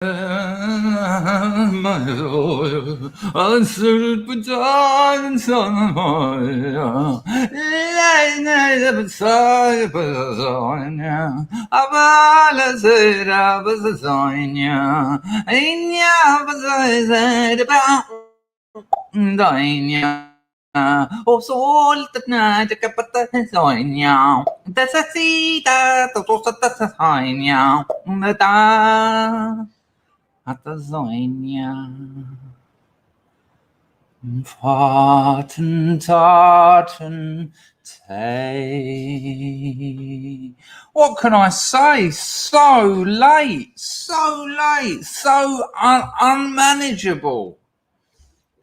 O sol na kapata sonya desasita to sonya da ata sonya Faten taten tay. What can I say? So late, so unmanageable.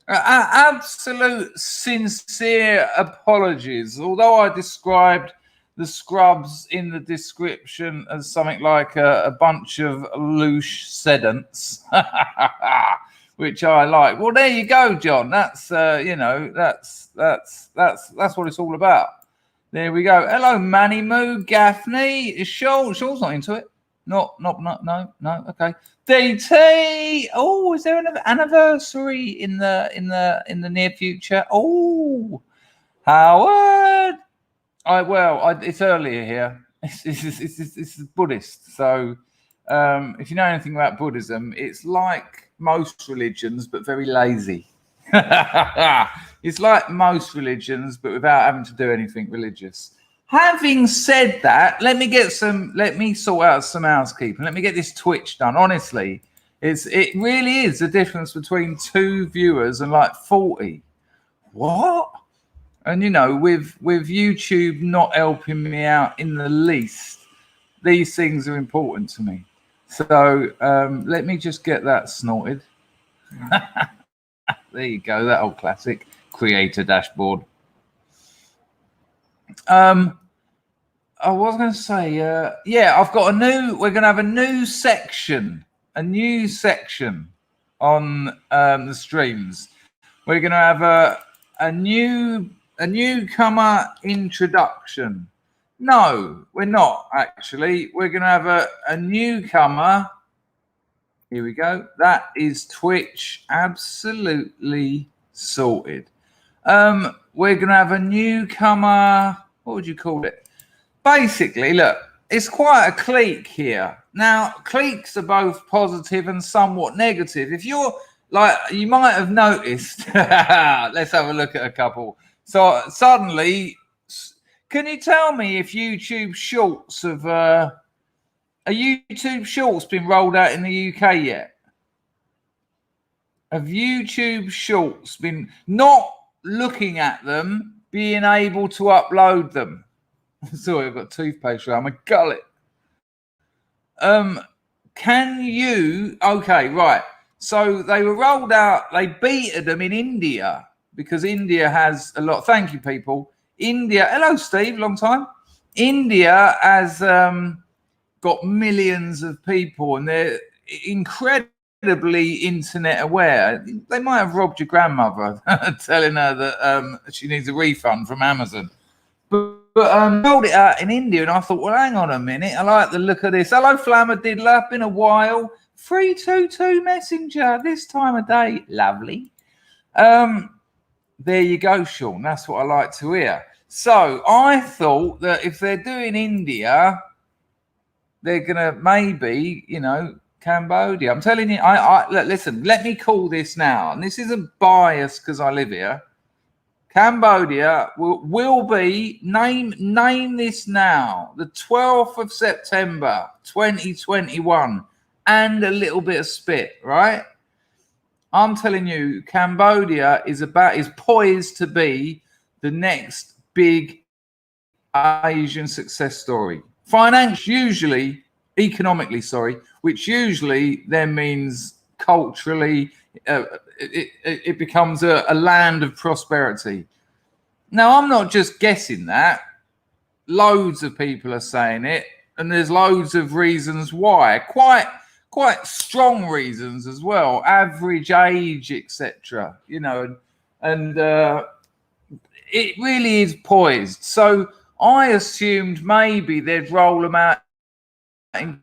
Absolute sincere apologies. Although I described the Scrubs in the description as something like a bunch of louche sedants, which I like. Well, there you go, John. That's that's what it's all about. There we go. Hello, Manny Moo, Gaffney. Is Shaw's not into it? No. Okay. DT. Oh, is there an anniversary in the near future? Oh, Howard. It's earlier here. It's Buddhist. So, if you know anything about Buddhism, it's like most religions, but very lazy. It's like most religions, but without having to do anything religious. Having said that, let me sort out some housekeeping. Let me get this Twitch done. Honestly, it really is the difference between 2 viewers and like 40. What? And with YouTube not helping me out in the least, these things are important to me. So let me just get that snorted. There you go, that old classic creator dashboard. I was going to say, I've got we're going to have a new section on the streams. We're going to have a newcomer introduction. No, we're not actually. We're going to have a newcomer. Here we go. That is Twitch. Absolutely sorted. We're going to have a newcomer. What would you call it? Basically, look, it's quite a clique here. Now, cliques are both positive and somewhat negative. If you're like, you might have noticed. Let's have a look at a couple. So suddenly, can you tell me if YouTube Shorts are YouTube Shorts been rolled out in the UK yet? Have YouTube Shorts been, not looking at them, being able to upload them? Sorry, I've got toothpaste around my gullet. Can you? Okay, right. So they were rolled out. They beated them in India because India has a lot. Thank you, people. India. Hello, Steve. Long time. India has got millions of people, and they're incredibly internet aware. They might have robbed your grandmother, telling her that she needs a refund from Amazon. But rolled it out in India, and I thought, well, hang on a minute. I like the look of this. Hello, Flamadidla. Been a while. 322 Messenger this time of day. Lovely. There you go, Sean. That's what I like to hear. So I thought that if they're doing India, they're gonna maybe, Cambodia. I'm telling you. Look, listen. Let me call this now, and this isn't biased because I live here. Cambodia will be, name this now, the 12th of September, 2021, and a little bit of spit, right? I'm telling you, Cambodia is poised to be the next big Asian success story. Economically, which usually then means culturally, it becomes a land of prosperity. Now, I'm not just guessing that. Loads of people are saying it, and there's loads of reasons why. Quite strong reasons as well. Average age, etc. And it really is poised. So I assumed maybe they'd roll them out in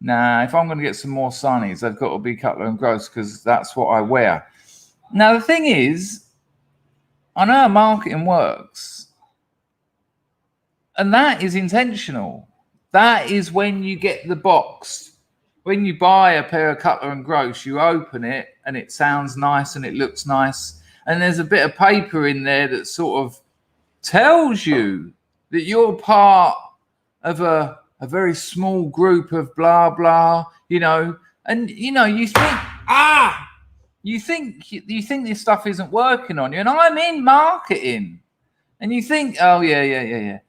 Nah, if I'm going to get some more sunnies, they've got to be Cutler and Gross because that's what I wear. Now, the thing is, I know how marketing works, and that is intentional. That is when you get the box. When you buy a pair of Cutler and Gross, you open it and it sounds nice and it looks nice. And there's a bit of paper in there that sort of tells you that you're part of a very small group of blah, blah, you know. And, you know, you think, you think this stuff isn't working on you. And I'm in marketing. And you think, oh, yeah.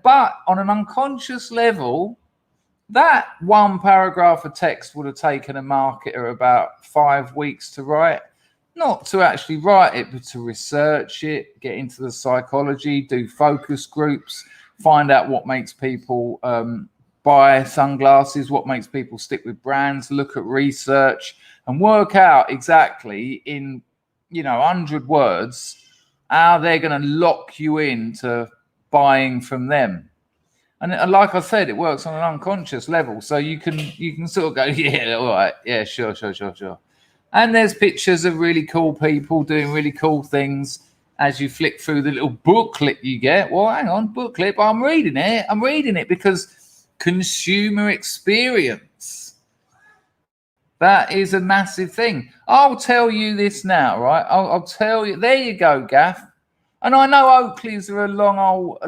But on an unconscious level, that one paragraph of text would have taken a marketer about 5 weeks to write. Not to actually write it, but to research it, get into the psychology, do focus groups, find out what makes people buy sunglasses, what makes people stick with brands, look at research, and work out exactly in, 100 words how they're going to lock you into buying from them. And like I said, it works on an unconscious level. So you can sort of go, yeah, all right, yeah, sure. And there's pictures of really cool people doing really cool things as you flick through the little booklet you get. Well, hang on, booklet, but I'm reading it because consumer experience. That is a massive thing. I'll tell you this now, right? I'll tell you. There you go, Gaff. And I know Oakley's are a long old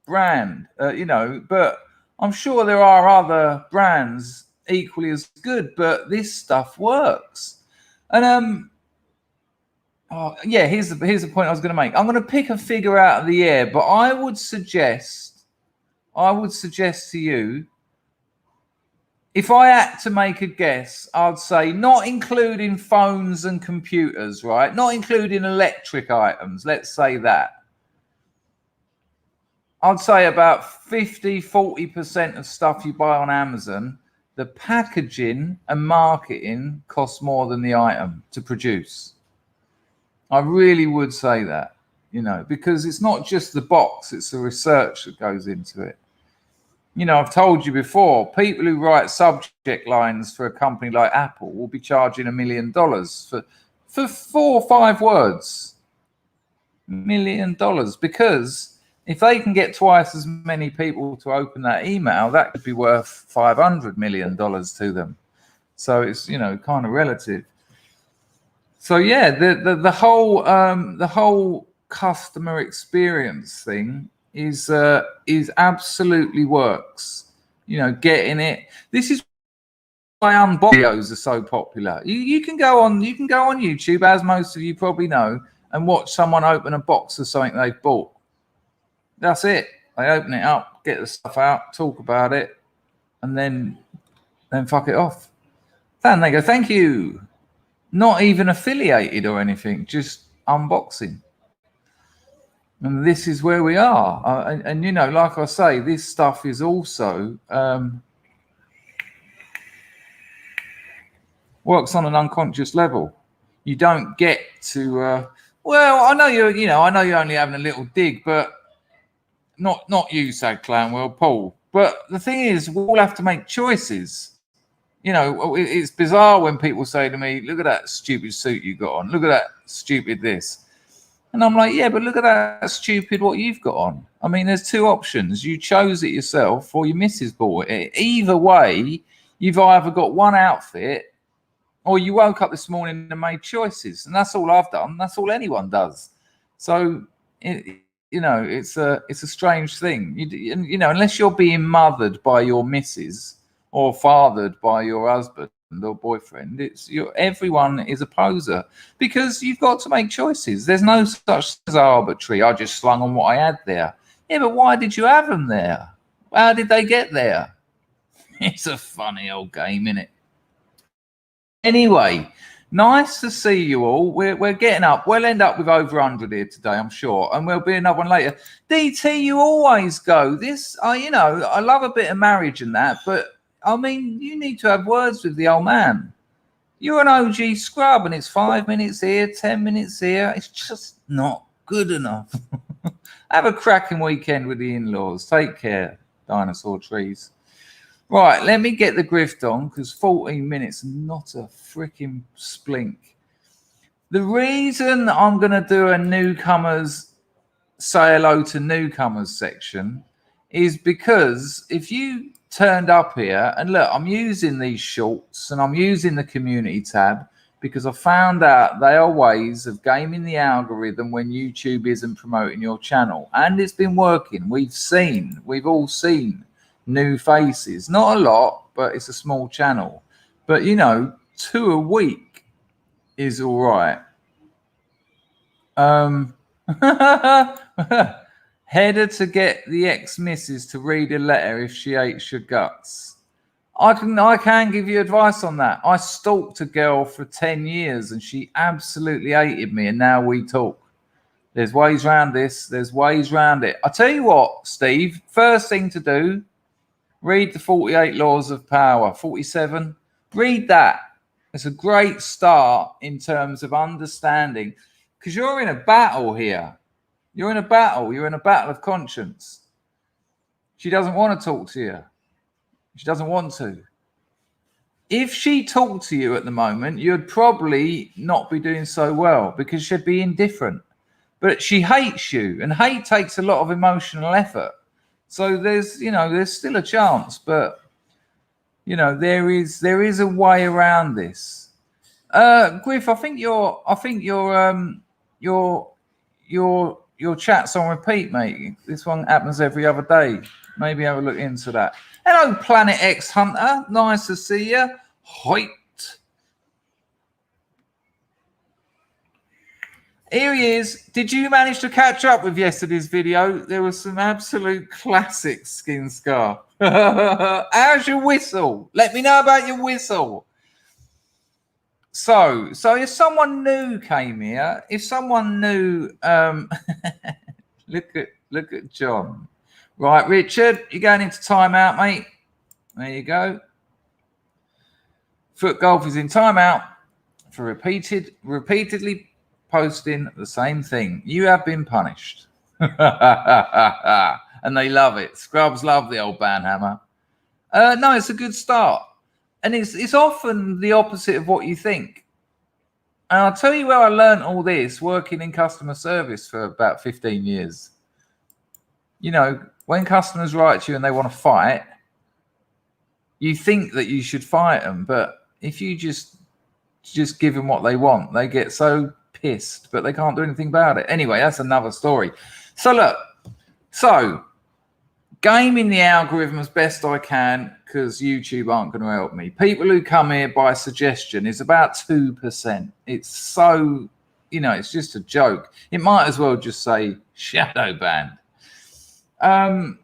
brand, but I'm sure there are other brands equally as good, but this stuff works. And here's the point I was going to make. I'm going to pick a figure out of the air, but I would suggest to you, if I had to make a guess, I'd say not including phones and computers, right? Not including electric items. Let's say that. I'd say about 40% of stuff you buy on Amazon, the packaging and marketing costs more than the item to produce. I really would say that, because it's not just the box, it's the research that goes into it. I've told you before, people who write subject lines for a company like Apple will be charging $1 million for 4 or 5 words. $1 million, because if they can get twice as many people to open that email, that could be worth $500 million to them. So it's, kind of relative. So yeah, the whole customer experience thing is absolutely works. Getting it. This is why unbox videos are so popular. You can go on YouTube, as most of you probably know, and watch someone open a box of something they've bought. That's it. They open it up, get the stuff out, talk about it, and then fuck it off. Then they go, thank you. Not even affiliated or anything, just unboxing. And this is where we are. And like I say, this stuff is also works on an unconscious level. You don't get to. I know you're only having a little dig, but not you, Sad Clown. Well, Paul. But the thing is, we all have to make choices. It's bizarre when people say to me, "Look at that stupid suit you got on. Look at that stupid this." And I'm like, yeah, but look at that stupid what you've got on. I mean, there's 2 options. You chose it yourself or your missus bought it. Either way, you've either got one outfit or you woke up this morning and made choices. And that's all I've done. That's all anyone does. So, it's a strange thing. Unless you're being mothered by your missus or fathered by your husband or boyfriend, everyone is a poser, because you've got to make choices. There's no such as arbitrary. I just slung on what I had there. Yeah, but why did you have them there? How did they get there? It's a funny old game, isn't it? Anyway, nice to see you all. We're getting up. We'll end up with over 100 here today, I'm sure, and there'll be another one later. DT, you always go. I love a bit of marriage and that, but I mean, you need to have words with the old man. You're an OG scrub, and it's 5 minutes here, 10 minutes here. It's just not good enough. Have a cracking weekend with the in-laws. Take care, dinosaur trees. Right, let me get the grift on because 14 minutes, not a freaking splink. The reason I'm going to do a newcomers say hello to newcomers section is because if you turned up here, and look, I'm using these shorts and I'm using the community tab because I found out they are ways of gaming the algorithm when YouTube isn't promoting your channel, and it's been working. We've all seen new faces, not a lot, but it's a small channel, but you know, 2 a week is all right. Header to get the ex-missus to read a letter if she hates your guts. I can give you advice on that. I stalked a girl for 10 years and she absolutely hated me, and now we talk. There's ways around this. There's ways around it. I tell you what, Steve, first thing to do, read the 48 Laws of Power, 47. Read that. It's a great start in terms of understanding, because you're in a battle here. You're in a battle. You're in a battle of conscience. She doesn't want to talk to you. She doesn't want to. If she talked to you at the moment, you'd probably not be doing so well because she'd be indifferent. But she hates you, and hate takes a lot of emotional effort. So there's still a chance, but there is a way around this. Griff, I think your chat's on repeat, mate. This one happens every other day. Maybe have a look into that. Hello, Planet X Hunter. Nice to see you. Hoit. Here he is. Did you manage to catch up with yesterday's video? There was some absolute classic Skin Scar. How's your whistle? Let me know about your whistle. So if someone new came here, if someone new, look at John. Right, Richard, you're going into timeout, mate. There you go. Foot Golf is in timeout for repeatedly posting the same thing. You have been punished. And they love it. Scrubs love the old banhammer. No, it's a good start. And it's often the opposite of what you think. And I'll tell you where I learned all this, working in customer service for about 15 years. When customers write to you and they want to fight, you think that you should fight them. But if you just give them what they want, they get so pissed, but they can't do anything about it. Anyway, that's another story. So look, gaming the algorithm as best I can, because YouTube aren't going to help me. People who come here by suggestion is about 2%. It's so, it's just a joke. It might as well just say shadow banned. Now,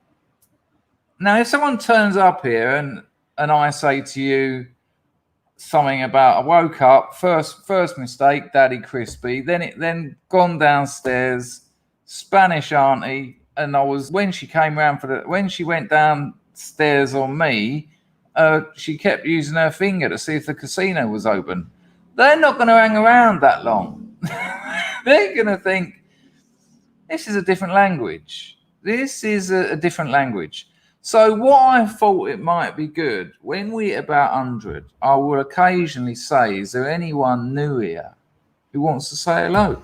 if someone turns up here and I say to you something about I woke up, first mistake, Daddy Crispy, then gone downstairs, Spanish auntie, and when she came round when she went downstairs on me, she kept using her finger to see if the casino was open. They're not going to hang around that long. They're going to think, this is a different language. This is a different language. So what I thought it might be good, when we hit about 100, I will occasionally say, is there anyone new here who wants to say hello?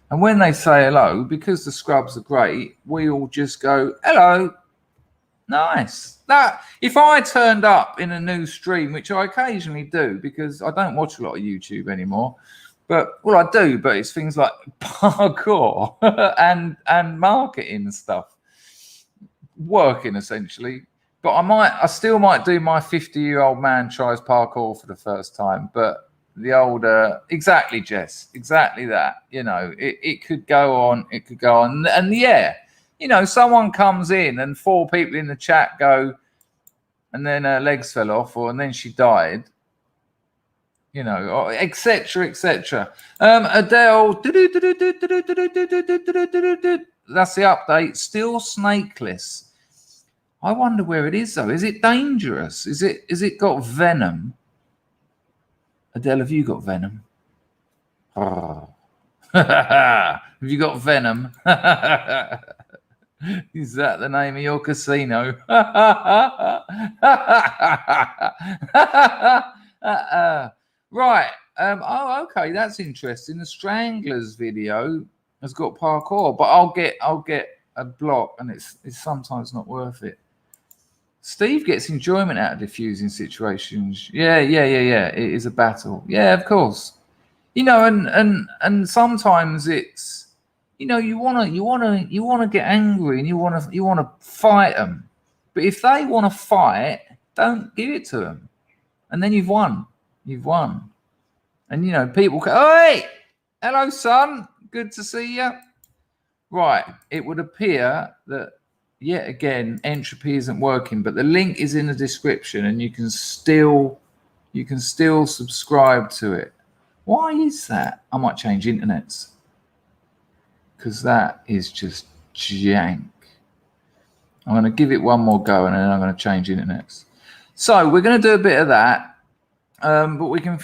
And when they say hello, because the scrubs are great, we all just go, hello. Nice. That if I turned up in a new stream, which I occasionally do, because I don't watch a lot of YouTube anymore, but I do, but it's things like parkour and marketing and stuff. Working essentially, but I still might do my 50-year-old man tries parkour for the first time, but the older, exactly, Jess, exactly that. It could go on, and yeah, someone comes in and 4 people in the chat go, and then her legs fell off, and then she died, etc. Adele, that's the update. Still snakeless. I wonder where it is though. Is it dangerous? Is it got venom? Adele, have you got venom? Oh. Have you got venom? Is that the name of your casino? Right. Oh, okay. That's interesting. The Stranglers video has got parkour, but I'll get a block, and it's sometimes not worth it. Steve gets enjoyment out of diffusing situations. Yeah. It is a battle. Yeah, of course. You know, and sometimes it's, you know, you wanna get angry and you wanna fight them, but if they want to fight, don't give it to them, and then you've won. And you know, people go, oh, hey, hello, son, good to see you. Right, it would appear that yet again entropy isn't working, but the link is in the description, and you can still subscribe to it. Why is that? I might change internets, because that is just jank. I'm going to give it one more go, and then I'm going to change internets. So we're going to do a bit of that, but we can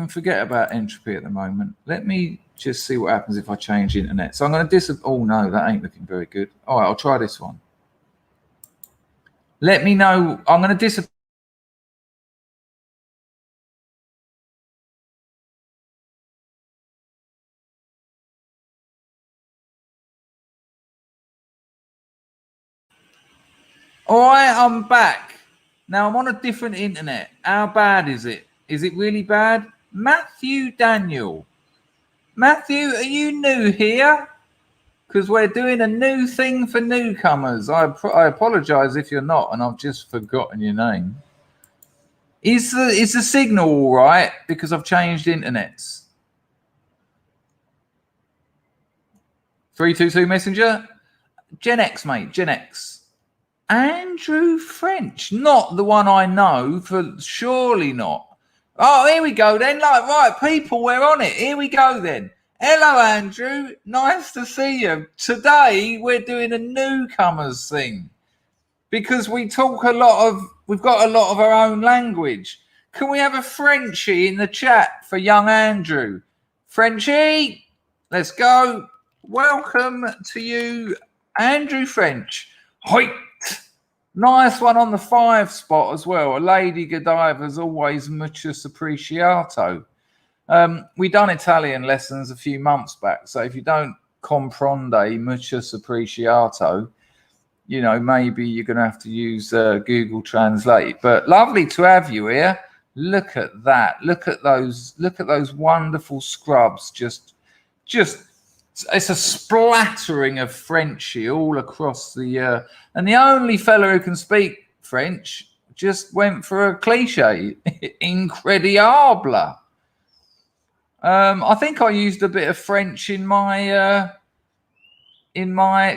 forget about entropy at the moment. Let me just see what happens if I change internet. So I'm going to oh no, that ain't looking very good. All right, I'll try this one. Let me know. I'm going to All right, I'm back. Now I'm on a different internet. How bad is it? Is it really bad? Matthew Daniel. Matthew, are you new here? Because we're doing a new thing for newcomers. I apologize if you're not, and I've just forgotten your name. Is the signal all right? Because I've changed internets. 322 Messenger. Gen X, mate. Gen X. Andrew French. Not the one I know, for surely not. Oh, here we go then. Like, right, people, we're on it. Here we go then. Hello, Andrew. Nice to see you. Today, we're doing a newcomers thing, because we've got a lot of our own language. Can we have a Frenchie in the chat for young Andrew? Frenchie, let's go. Welcome to you, Andrew French. Hoit. Nice one on the 5 spot as well. A Lady Godiva's always mucho appreciato. We done Italian lessons a few months back, so if you don't comprende mucho appreciato, you know, maybe you're going to have to use Google Translate. But lovely to have you here. Look at that. Look at those wonderful scrubs. Just it's a splattering of Frenchy all across the and the only fella who can speak French just went for a cliche. Incredible. I think I used a bit of French in my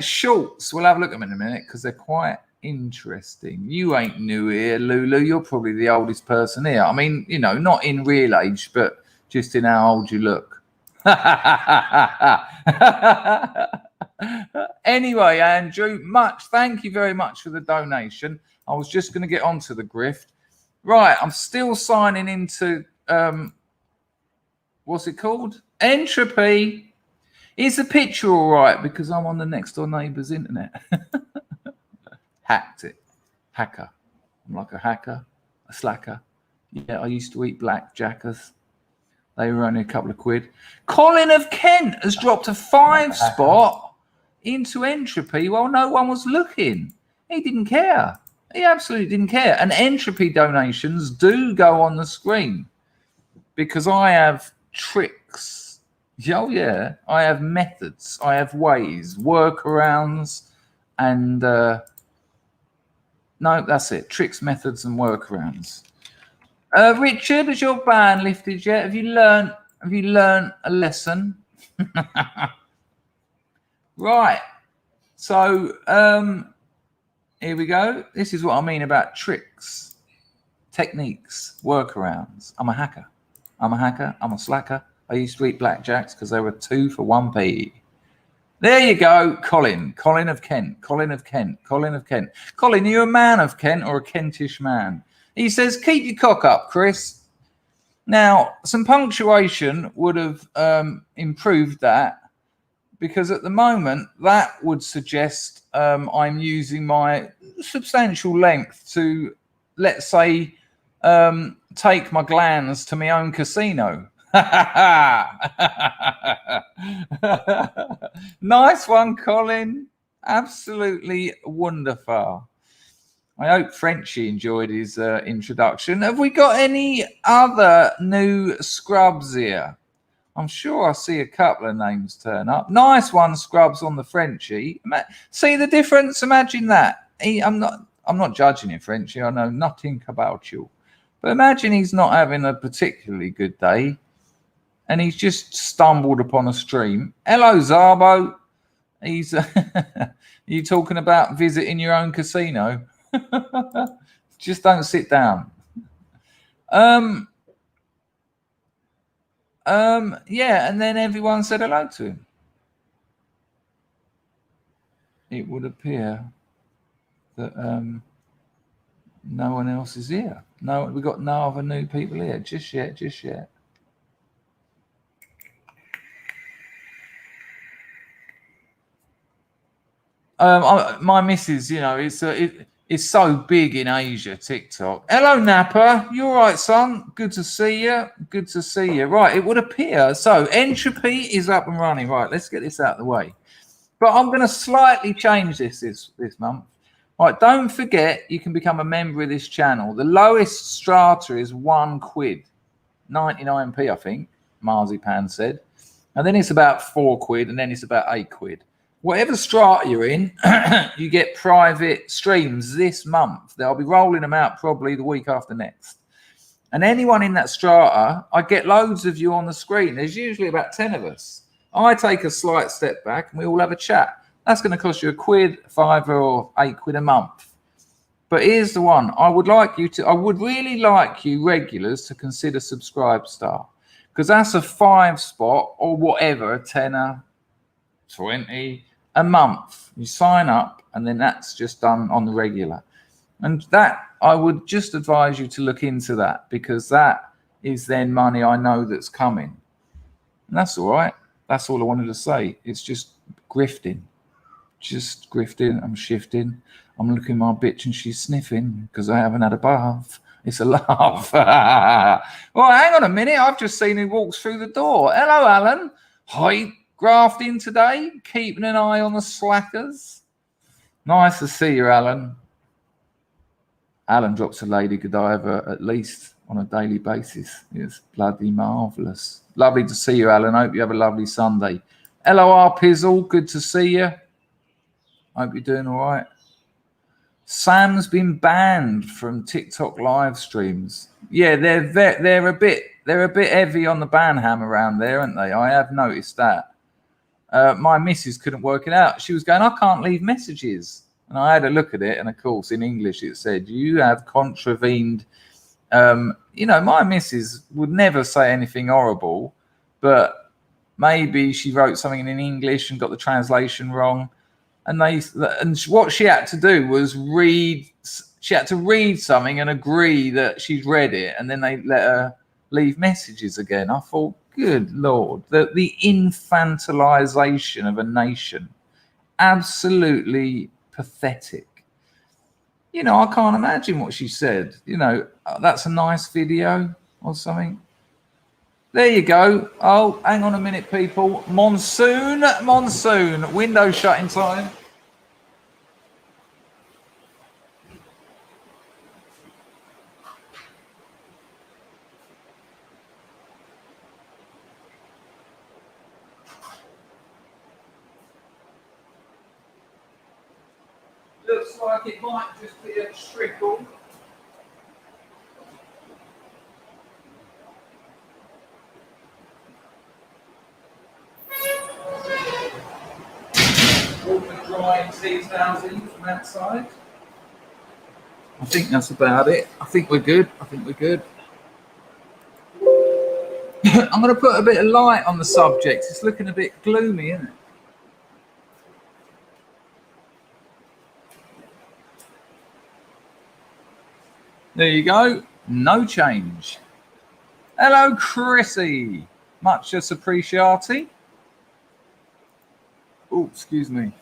shorts. We'll have a look at them in a minute, because they're quite interesting. You ain't new here, Lulu. You're probably the oldest person here. I mean, you know, not in real age, but just in how old you look. Anyway, Andrew, thank you very much for the donation. I was just going to get onto the grift. Right, I'm still signing into what's it called? Entropy. Is the picture all right? Because I'm on the next door neighbour's internet. Hacked it. Hacker. I'm like a hacker, a slacker. Yeah, I used to eat blackjackers. They were only a couple of quid. Colin of Kent has dropped a 5 spot into entropy while no one was looking. He didn't care. He absolutely didn't care. And entropy donations do go on the screen, because I have tricks. Oh, yeah. I have methods. I have ways, workarounds, and no, that's it. Tricks, methods, and workarounds. Richard, has your ban lifted yet? Have you learned a lesson? Right. So here we go. This is what I mean about tricks, techniques, workarounds. I'm a hacker. I'm a slacker. I used to eat blackjacks because they were 2 for 1p. There you go, Colin. Colin of Kent. Colin, are you a man of Kent or a Kentish man? He says, keep your cock up, Chris. Now, some punctuation would have improved that, because at the moment that would suggest I'm using my substantial length to, let's say, take my glands to my own casino. Nice one, Colin. Absolutely wonderful. I hope Frenchie enjoyed his introduction. Have we got any other new scrubs here? I'm sure I see a couple of names turn up. Nice one, Scrubs, on the Frenchie. See the difference? Imagine that. I'm not judging you, Frenchie. I know nothing about you. But imagine he's not having a particularly good day and he's just stumbled upon a stream. Hello, Zarbo. He's you talking about visiting your own casino? Just don't sit down. Yeah, and then everyone said hello to him. It would appear that no one else is here. No, we've got no other new people here just yet. My missus, you know, it's so big in Asia, TikTok. Hello, Napa. You all right, son? Good to see you. Good to see you. Right, it would appear. So Entropy is up and running. Right, let's get this out of the way. But I'm going to slightly change this month. Right, don't forget you can become a member of this channel. The lowest strata is £1, 99p, I think, Marzipan said. And then it's about £4, and then it's about £8. Whatever strata you're in, you get private streams this month. They'll be rolling them out probably the week after next. And anyone in that strata, I get loads of you on the screen. There's usually about 10 of us. I take a slight step back and we all have a chat. That's going to cost you £1, £5 or £8 a month. But here's the one. I would really like you regulars to consider SUBSTACK, because that's a 5 spot or whatever, a tenner, 20 a month. You sign up and then that's just done on the regular. And that, I would just advise you to look into that, because that is then money I know that's coming. And that's all right. That's all I wanted to say. It's just grifting. Just grifting. I'm shifting. I'm looking at my bitch and she's sniffing because I haven't had a bath. It's a laugh. Well, hang on a minute. I've just seen who walks through the door. Hello, Alan. Hi. Grafting today, keeping an eye on the slackers. Nice to see you, Alan. Alan drops a Lady Godiva at least on a daily basis. It's bloody marvellous. Lovely to see you, Alan. Hope you have a lovely Sunday. Hello, Pizzle. Good to see you. Hope you're doing all right. Sam's been banned from TikTok live streams. Yeah, they're a bit heavy on the ban hammer around there, aren't they? I have noticed that. My missus couldn't work it out. She was going, I can't leave messages. And I had a look at it. And of course, in English, it said, you have contravened. You know, my missus would never say anything horrible, but maybe she wrote something in English and got the translation wrong. And what she had to do was read. She had to read something and agree that she'd read it. And then they let her leave messages again. I thought, good Lord, the infantilization of a nation, absolutely pathetic. You know, I can't imagine what she said. You know, that's a nice video or something. There you go. Oh, hang on a minute, people. Monsoon, window shutting time. Looks like it might just be a trickle. All the drying seashells in from outside. I think that's about it. I think we're good. I'm going to put a bit of light on the subject. It's looking a bit gloomy, isn't it? There you go. No change. Hello, Chrissy. Much appreciated. Oh, excuse me.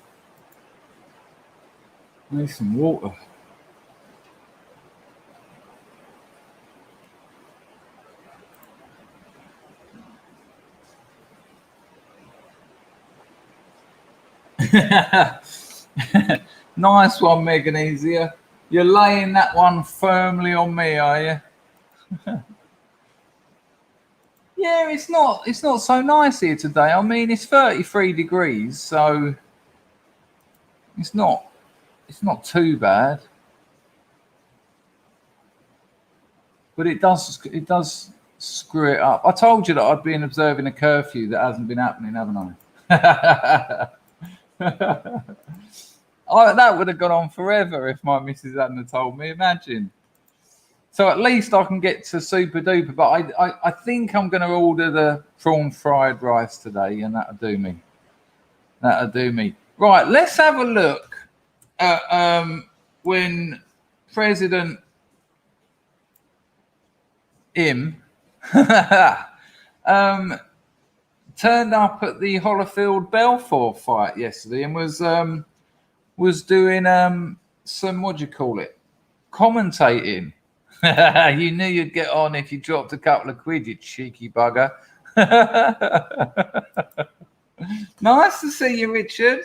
I need some water. Nice one, Meganizia. You're laying that one firmly on me, are you? Yeah, it's not so nice here today. I mean, it's 33 degrees, so it's not too bad. But it does screw it up. I told you that I'd been observing a curfew that hasn't been happening, haven't I? That would have gone on forever if my missus hadn't have told me. Imagine. So at least I can get to Super Duper. But I think I'm going to order the prawn fried rice today, and that'll do me. That'll do me. Right, let's have a look at when President Im turned up at the Holyfield Belfort fight yesterday and was doing some, what do you call it, commentating. You knew you'd get on if you dropped a couple of quid, you cheeky bugger. Nice to see you, Richard.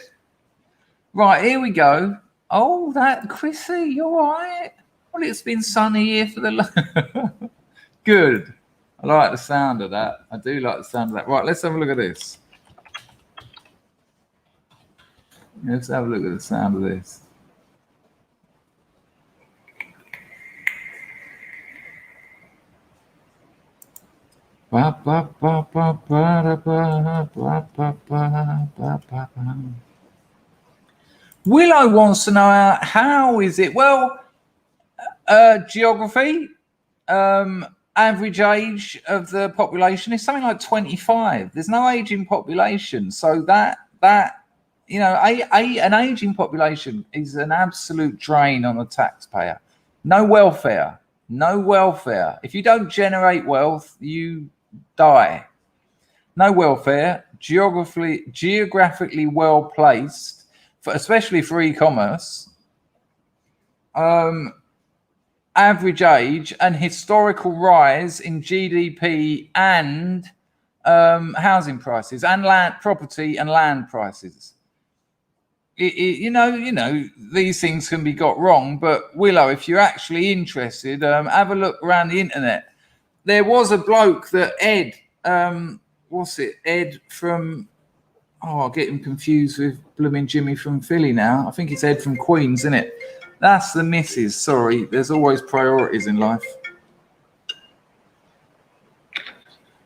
Right, here we go. Oh, that Chrissy, you all right? Well, it's been sunny here for the good. I like the sound of that. I do like the sound of that. Right, let's have a look at this. Let's have a look at the sound of this. Willow wants to know how is it? Well, geography, average age of the population is something like 25. There's no aging population, so that you know, an aging population is an absolute drain on the taxpayer. No welfare. If you don't generate wealth, you die. No welfare. Geographically well placed, especially for e-commerce. Average age and historical rise in GDP and housing prices and property and land prices. You know, these things can be got wrong, but Willow, if you're actually interested, have a look around the internet. There was a bloke that Ed, what's it? Ed from, I'll get him confused with blooming Jimmy from Philly now. I think it's Ed from Queens, isn't it? That's the missus. Sorry, there's always priorities in life.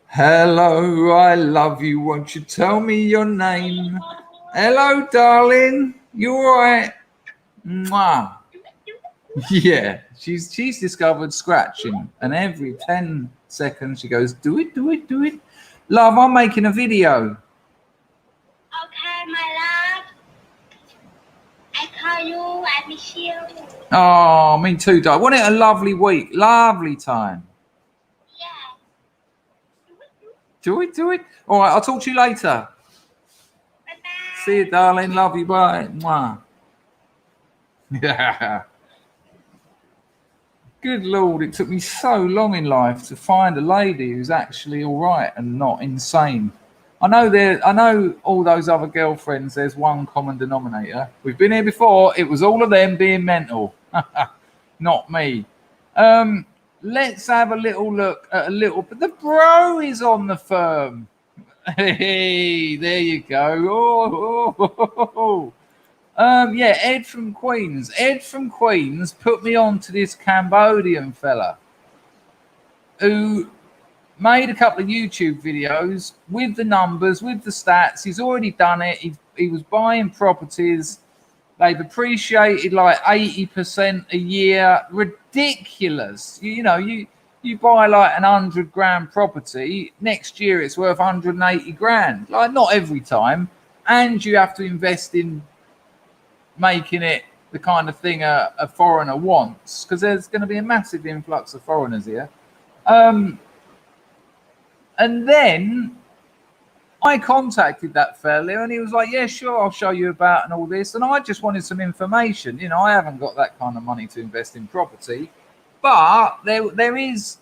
Hello, I love you. Won't you tell me your name? Hello, darling. You all right? Mwah. Yeah, she's discovered scratching, and every 10 seconds she goes, do it. Love, I'm making a video. Okay, my love. I call you. I miss you. Oh, me too, darling. Wasn't it a lovely week? Lovely time. Yeah. Do it. All right, I'll talk to you later. Bye-bye. See you, darling. Love you. Bye. Mwah. Yeah. Good Lord, it took me so long in life to find a lady who's actually all right and not insane. I know all those other girlfriends, there's one common denominator. We've been here before. It was all of them being mental. Not me. Let's have a little look at but the bro is on the firm. Hey, there you go. Oh. Yeah, Ed from Queens. Ed from Queens put me on to this Cambodian fella who made a couple of YouTube videos with the numbers, with the stats. He's already done it. He was buying properties. They've appreciated like 80% a year. Ridiculous. You know, you buy like an 100 grand property. Next year it's worth 180 grand. Like, not every time. And you have to invest in making it the kind of thing a foreigner wants, because there's going to be a massive influx of foreigners here. And then I contacted that fella and he was like, yeah, sure, I'll show you about and all this. And I just wanted some information. You know, I haven't got that kind of money to invest in property. But there is,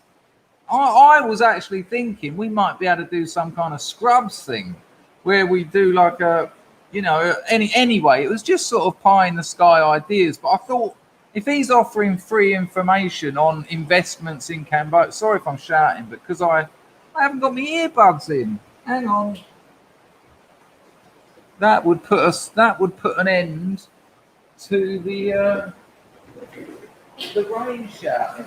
I was actually thinking we might be able to do some kind of scrubs thing where we do like a, you know, anyway, it was just sort of pie in the sky ideas. But I thought if he's offering free information on investments in Cambodia, sorry if I'm shouting, but because I haven't got my earbuds in. Hang on. That would put an end to the rain shouting.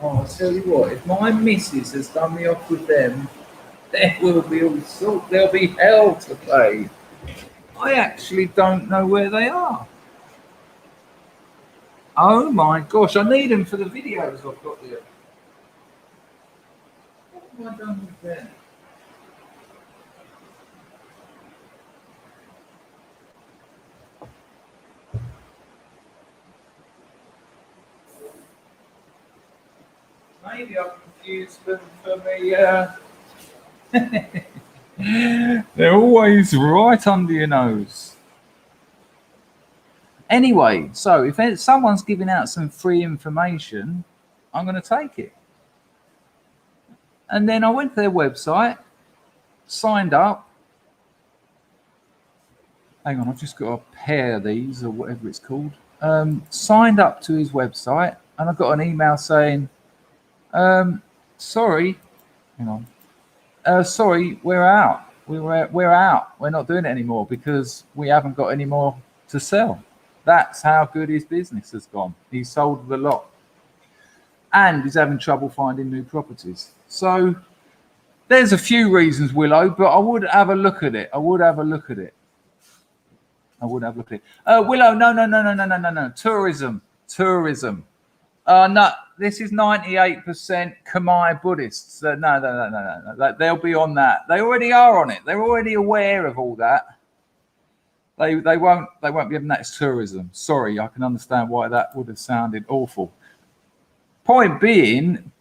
Oh, I'll tell you what, if my missus has done me off with them, there will be all sorts, there'll be hell to pay. I actually don't know where they are. Oh my gosh, I need them for the videos I've got here. What have I done with them? Maybe I've confused them for me. They're always right under your nose. Anyway, so if someone's giving out some free information, I'm going to take it. And then I went to their website, signed up. Hang on, I've just got to pair these or whatever it's called. Signed up to his website, and I got an email saying, sorry, hang on. Sorry, we're out. We're out. We're not doing it anymore because we haven't got any more to sell. That's how good his business has gone. He sold the lot. And he's having trouble finding new properties. So there's a few reasons, Willow, but I would have a look at it. Willow, no. Tourism. No, this is 98% Khmer Buddhists. No. They'll be on that. They already are on it. They're already aware of all that. They won't be having that as tourism. Sorry, I can understand why that would have sounded awful. Point being,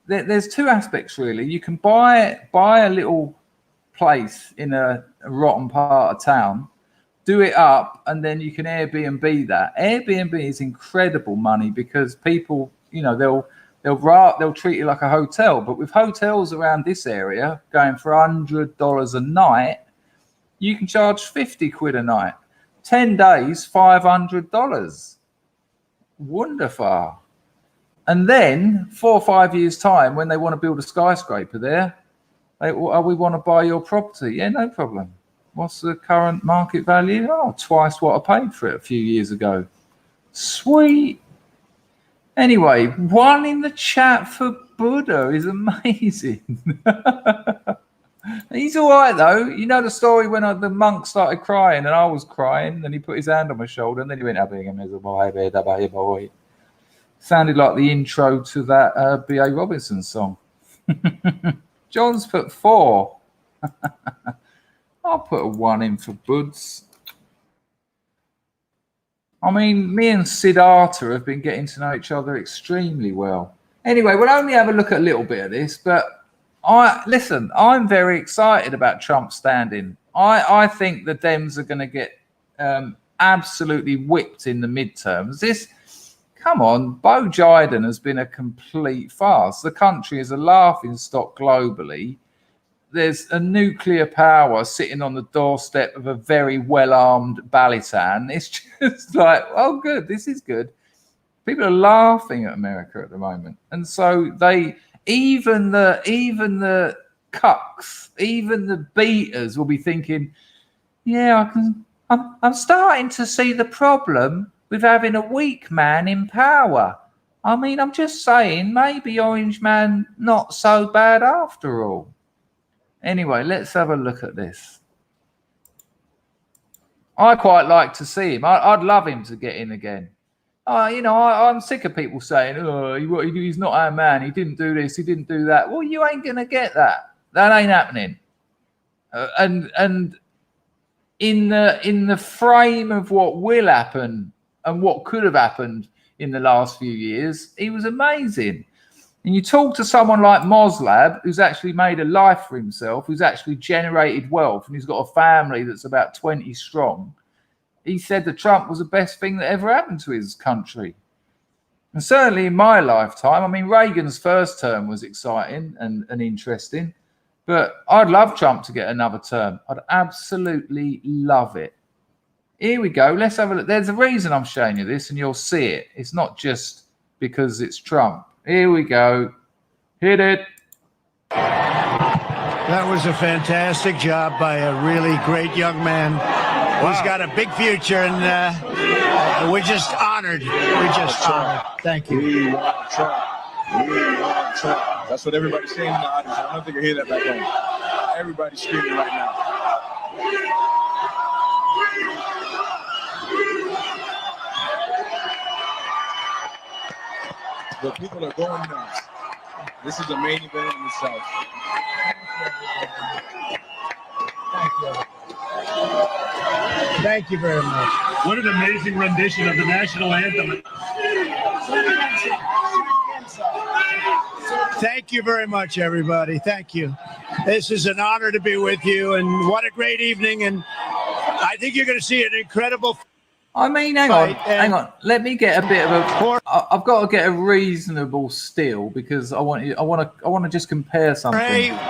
there's two aspects really. You can buy a little place in a rotten part of town, do it up, and then you can Airbnb that. Airbnb is incredible money because people, you know, they'll treat you like a hotel. But with hotels around this area going for $100 a night, you can charge 50 quid a night. 10 days, $500. Wonderful. And then 4 or 5 years' time, when they want to build a skyscraper there, we want to buy your property. Yeah, no problem. What's the current market value? Oh, twice what I paid for it a few years ago. Sweet. Anyway, one in the chat for Buddha is amazing. He's all right, though. You know the story when the monk started crying and I was crying and he put his hand on my shoulder and then he went, boy. Sounded like the intro to that B.A. Robinson song. John's put 4. I'll put a 1 in for Buds. I mean, me and Siddhartha have been getting to know each other extremely well. Anyway, we'll only have a look at a little bit of this, but I'm very excited about Trump standing. I think the Dems are going to get absolutely whipped in the midterms. Come on, Bo Biden has been a complete farce. The country is a laughing stock globally. There's a nuclear power sitting on the doorstep of a very well-armed Balitan. It's just like, oh, good, this is good. People are laughing at America at the moment. And so even the cucks, even the beaters will be thinking, yeah, I'm starting to see the problem with having a weak man in power. I mean, I'm just saying, maybe Orange Man not so bad after all. Anyway, let's have a look at this. I quite like to see him. I'd love him to get in again. I'm sick of people saying, oh, he's not our man. He didn't do this. He didn't do that. Well, you ain't going to get that. That ain't happening. And in the frame of what will happen and what could have happened in the last few years, he was amazing. And you talk to someone like Moslab, who's actually made a life for himself, who's actually generated wealth, and he's got a family that's about 20 strong. He said that Trump was the best thing that ever happened to his country. And certainly in my lifetime, I mean, Reagan's first term was exciting and interesting, but I'd love Trump to get another term. I'd absolutely love it. Here we go. Let's have a look. There's a reason I'm showing you this, and you'll see it. It's not just because it's Trump. Here we go. Hit it. That was a fantastic job by a really great young man who's got a big future, and we're just honored. We're just honored. Thank you. We want Trump. We want Trump. That's what everybody's saying in the audience. I don't know if they can hear that back home. Everybody's screaming right now. The people are going nuts. This is the main event in the South. Thank you. Thank you very much. What an amazing rendition of the national anthem. Thank you very much, everybody. Thank you. This is an honor to be with you, and what a great evening. And I think you're going to see an incredible. I mean, hang on. Let me get a bit of a. I've got to get a reasonable still because I want to just compare something.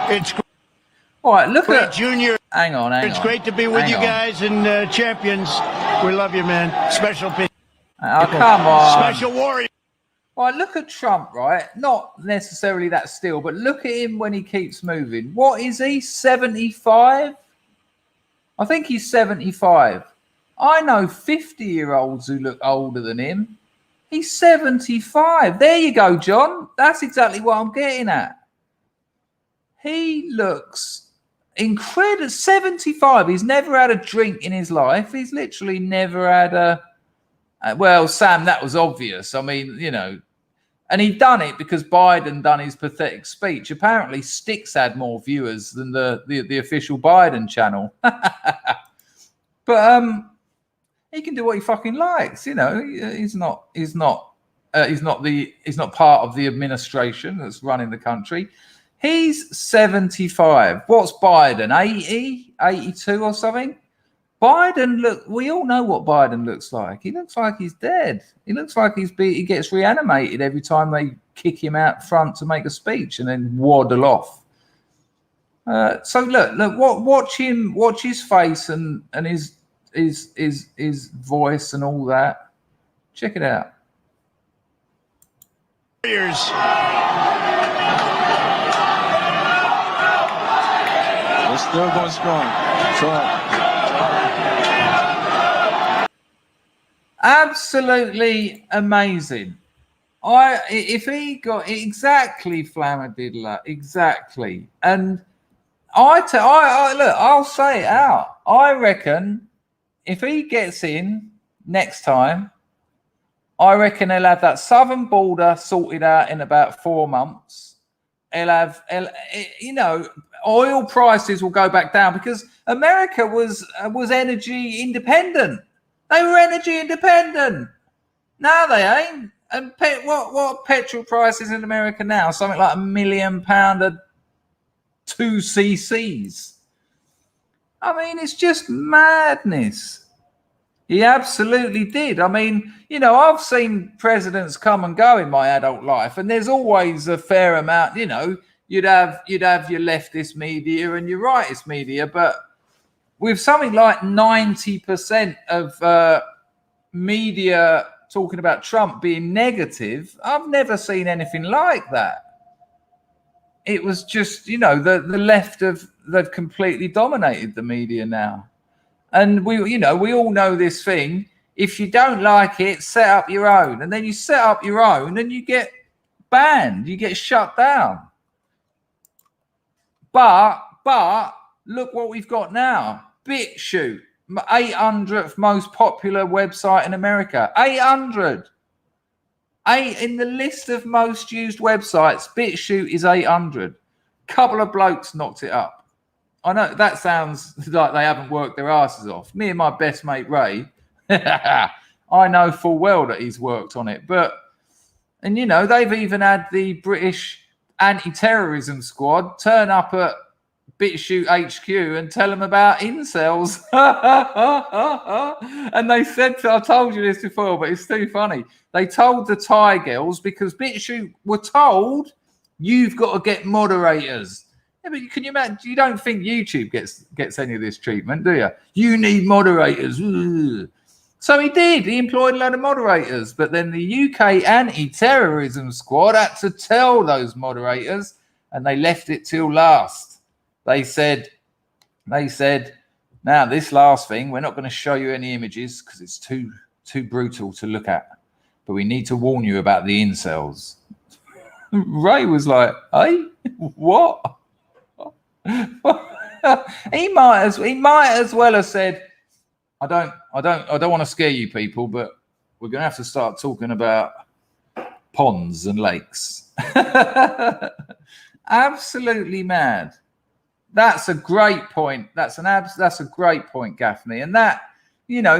It's all right. Look great, at Junior. Hang on. It's great to be with you guys and champions. We love you, man. Special people. Oh, come on. Special warrior. All right, look at Trump, right? Not necessarily that still, but look at him when he keeps moving. What is he? 75? I think he's 75. I know 50-year-olds who look older than him. He's 75. There you go, John. That's exactly what I'm getting at. He looks incredible. 75. He's never had a drink in his life. He's literally never had a... well, Sam, that was obvious. I mean, you know... And he done it because Biden done his pathetic speech. Apparently, Sticks had more viewers than the official Biden channel. But he can do what he fucking likes. You know, he's not part of the administration that's running the country. He's 75. What's Biden? 80, 82 or something? Biden we all know what Biden looks like. He looks like he's dead. He looks like he gets reanimated every time they kick him out front to make a speech and then waddle off. So look, watch his face and his voice and all that. Check it out. We're still going strong. Trump. Absolutely amazing. If he got exactly Flammadiddler, exactly. And look, I'll say it out. I reckon if he gets in next time, I reckon he'll have that southern border sorted out in about 4 months. He'll have, oil prices will go back down because America was energy independent. They were energy independent. Now they ain't. And what petrol prices in America now? Something like £1 million a 2 cc's. I mean, it's just madness. He absolutely did. I mean, I've seen presidents come and go in my adult life, and there's always a fair amount. You'd have your leftist media and your rightist media, but with something like 90% of media talking about Trump being negative, I've never seen anything like that. It was just, the left they've completely dominated the media now. And we all know this thing. If you don't like it, set up your own. And then you set up your own and you get banned. You get shut down. But look what we've got now. BitChute, 800th most popular website in America. 800. In the list of most used websites, BitChute is 800. Couple of blokes knocked it up. I know that sounds like they haven't worked their asses off. Me and my best mate Ray, I know full well that he's worked on it. But And, you know, they've even had the British anti-terrorism squad turn up at BitChute HQ and tell them about incels. And they said, I told you this before, but it's too funny. They told the Thai girls, because BitChute were told, you've got to get moderators. Yeah, but can you imagine? You don't think YouTube gets any of this treatment, do you? You need moderators. Ugh. So he did. He employed a lot of moderators. But then the UK anti-terrorism squad had to tell those moderators, and they left it till last. They said, now this last thing, we're not going to show you any images because it's too brutal to look at. But we need to warn you about the incels. Ray was like, hey, what? he might as well have said, I don't want to scare you people, but we're going to have to start talking about ponds and lakes. Absolutely mad. That's a great point. That's a great point, Gaffney. And that, you know,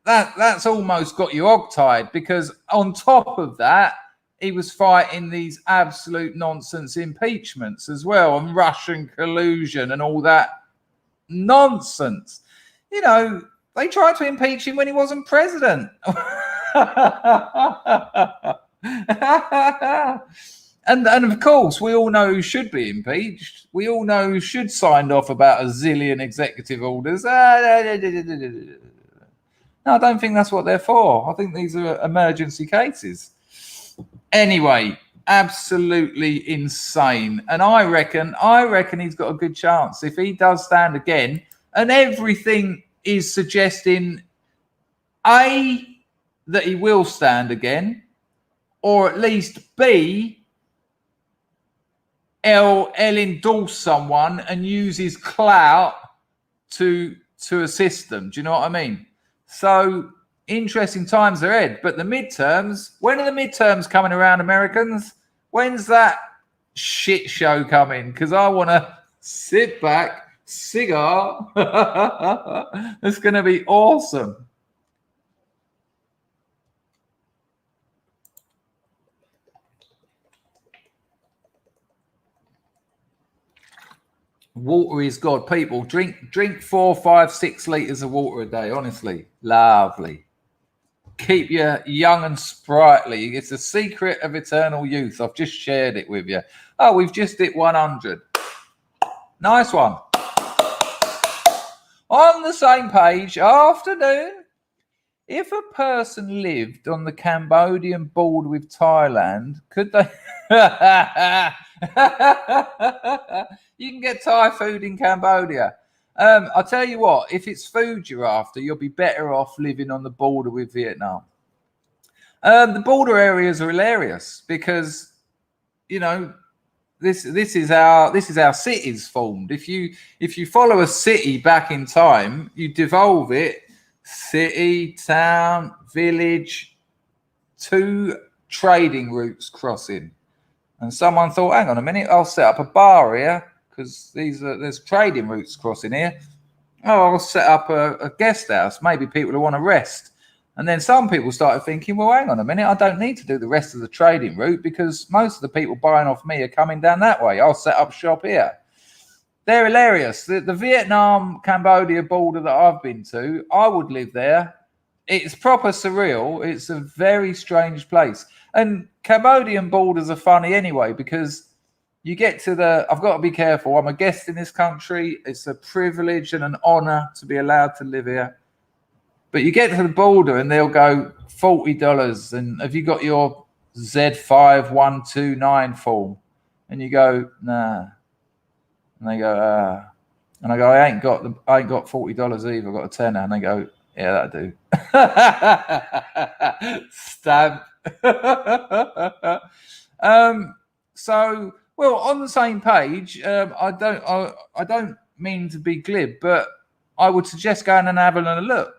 that's almost got you hogtied, because on top of that, he was fighting these absolute nonsense impeachments as well, and Russian collusion and all that nonsense. You know, they tried to impeach him when he wasn't president. And of course, we all know who should be impeached. We all know who should signed off about a zillion executive orders. No, I don't think that's what they're for. I think these are emergency cases. Anyway, absolutely insane. And I reckon he's got a good chance if he does stand again. And everything is suggesting A, that he will stand again, or at least B, he'll endorse someone and use his clout to assist them. Do you know what I mean? So interesting times ahead. But the midterms, when are the midterms coming around, Americans? When's that shit show coming? Because I want to sit back, cigar. It's going to be awesome. Water is God. People, drink 4, 5, 6 litres of water a day. Honestly, lovely. Keep you young and sprightly. It's a secret of eternal youth. I've just shared it with you. Oh, we've just hit 100. Nice one. On the same page, afternoon. If a person lived on the Cambodian border with Thailand, could they... You can get Thai food in Cambodia. I'll tell you what, if it's food you're after, you'll be better off living on the border with Vietnam. The border areas are hilarious because, you know, this is how cities formed. If you follow a city back in time, you devolve it: city, town, village, 2 trading routes crossing. And someone thought, hang on a minute, I'll set up a bar here because there's trading routes crossing here. Oh, I'll set up a guest house. Maybe people will want to rest. And then some people started thinking, well, hang on a minute, I don't need to do the rest of the trading route because most of the people buying off me are coming down that way. I'll set up shop here. They're hilarious. The Vietnam-Cambodia border that I've been to, I would live there. It's proper surreal. It's a very strange place. And Cambodian borders are funny anyway because you get to I've got to be careful. I'm a guest in this country. It's a privilege and an honor to be allowed to live here. But you get to the border and they'll go $40. And have you got your Z5129 form? And you go, nah. And they go, And I go, I ain't got $40 either. I've got a tenner. And they go, yeah, that'll do. Stamp. So, well, on the same page, I don't mean to be glib, but I would suggest going and having a look.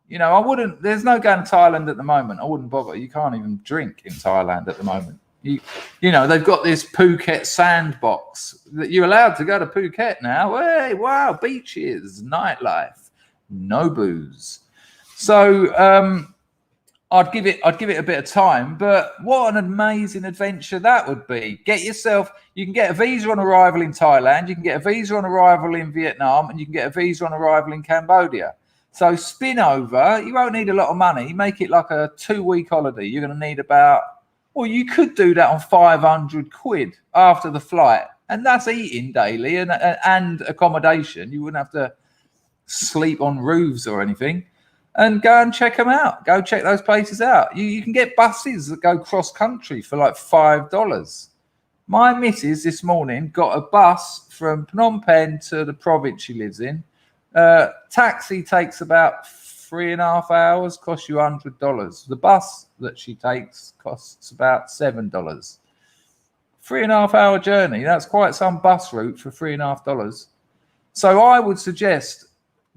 You know, I wouldn't. There's no going to Thailand at the moment. I wouldn't bother. You can't even drink in Thailand at the moment. You know, they've got this Phuket sandbox that you're allowed to go to Phuket now. Hey, wow, beaches, nightlife, no booze. So I'd give it a bit of time, but what an amazing adventure that would be. You can get a visa on arrival in Thailand, you can get a visa on arrival in Vietnam, and you can get a visa on arrival in Cambodia. So spin over, you won't need a lot of money. Make it like a 2-week holiday. You're going to need you could do that on 500 quid after the flight. And that's eating daily and accommodation. You wouldn't have to sleep on roofs or anything. And go and check them out. Go check those places out. You can get buses that go cross country for like $5. My missus this morning got a bus from Phnom Penh to the province she lives in. Taxi takes about 3.5 hours, costs you $100. The bus that she takes costs about $7. 3.5 hour journey. That's quite some bus route for $3.5. So I would suggest,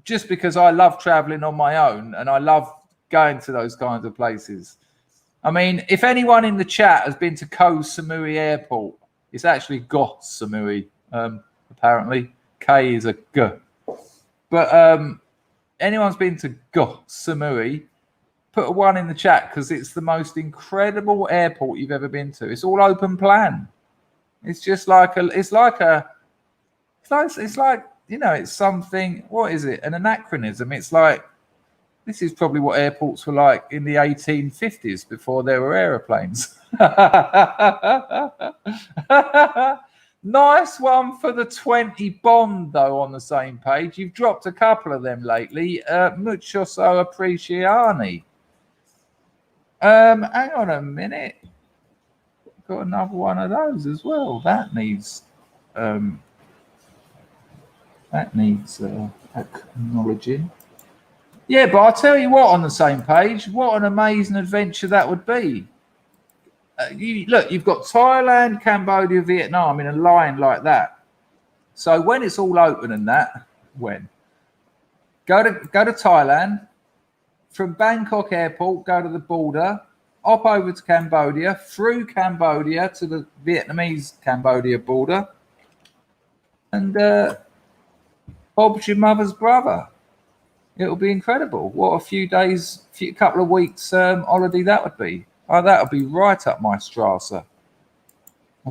just because I love traveling on my own and I love going to those kinds of places. I mean, if anyone in the chat has been to Koh Samui Airport, it's actually Koh Samui, apparently. K is a G. But anyone's been to Koh Samui, put a 1 in the chat, because it's the most incredible airport you've ever been to. It's all open plan. It's just like it's something, what is it? An anachronism. It's like, this is probably what airports were like in the 1850s before there were aeroplanes. Nice one for the 20 Bond, though, on the same page. You've dropped a couple of them lately. Mucho so appreciani. Hang on a minute. Got another one of those as well. That needs acknowledging. Yeah, but I'll tell you what, on the same page, what an amazing adventure that would be. You've got Thailand, Cambodia, Vietnam in a line like that. So when it's all open and that, go to Thailand, from Bangkok airport, go to the border, hop over to Cambodia, through Cambodia to the Vietnamese-Cambodia border, and Bob's your mother's brother. It'll be incredible. What a couple of weeks holiday that would be. Oh, that would be right up my Strasse. I'll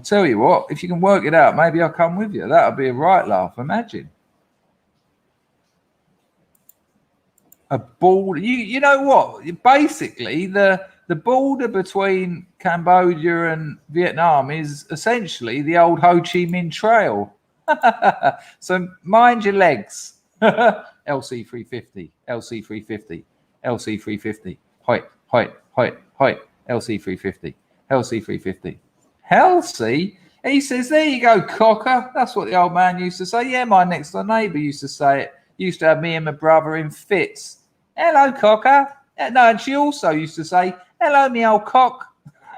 tell you what, if you can work it out, maybe I'll come with you. That would be a right laugh. Imagine. A border. You know what? Basically, the border between Cambodia and Vietnam is essentially the old Ho Chi Minh Trail. So mind your legs. LC350, LC350, LC350, height, LC350, LC350. Halsey? He says, there you go, cocker. That's what the old man used to say. Yeah, my next door neighbour used to say it. Used to have me and my brother in fits. Hello, cocker. No, and she also used to say, hello, me old cock.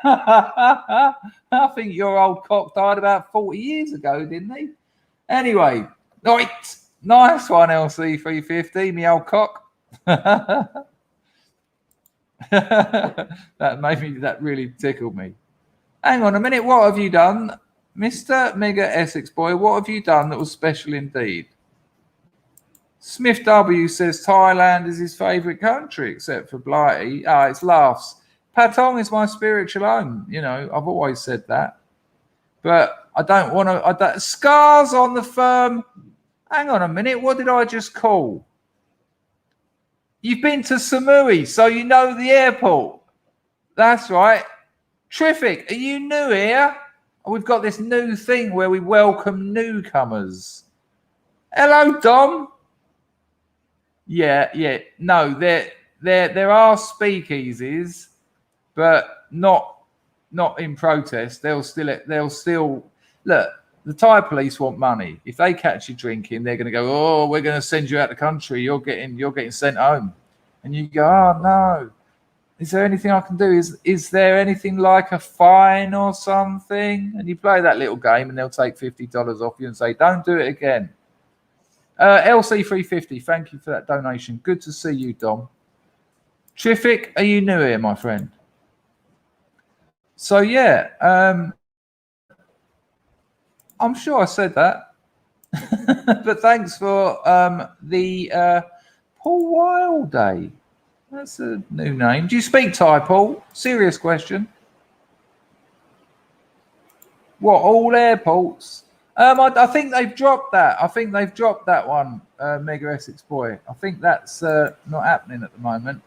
I think your old cock died about 40 years ago, didn't he? Anyway, right. Nice one, LC350, me old cock. That really tickled me. Hang on a minute, what have you done? Mr. Mega Essex Boy, what have you done that was special indeed? Smith W says Thailand is his favourite country, except for Blighty. It's laughs. Patong is my spiritual home. You know, I've always said that. But I don't want to... Scars on the firm... Hang on a minute. What did I just call? You've been to Samui, so you know the airport. That's right. Terrific. Are you new here? We've got this new thing where we welcome newcomers. Hello, Dom. Yeah. No, there are speakeasies, but not in protest. They'll still look. The Thai police want money. If they catch you drinking, they're going to go, oh, we're going to send you out the country. You're getting sent home. And you go, oh, no. Is there anything I can do? Is there anything like a fine or something? And you play that little game and they'll take $50 off you and say, don't do it again. LC350, thank you for that donation. Good to see you, Dom. Terrific. Are you new here, my friend? So, yeah. I'm sure I said that. But thanks for the Paul Wild Day. That's a new name. Do you speak Thai, Paul? Serious question. What, all airports? I think they've dropped that. I think they've dropped that one, Mega Essex Boy. I think that's not happening at the moment.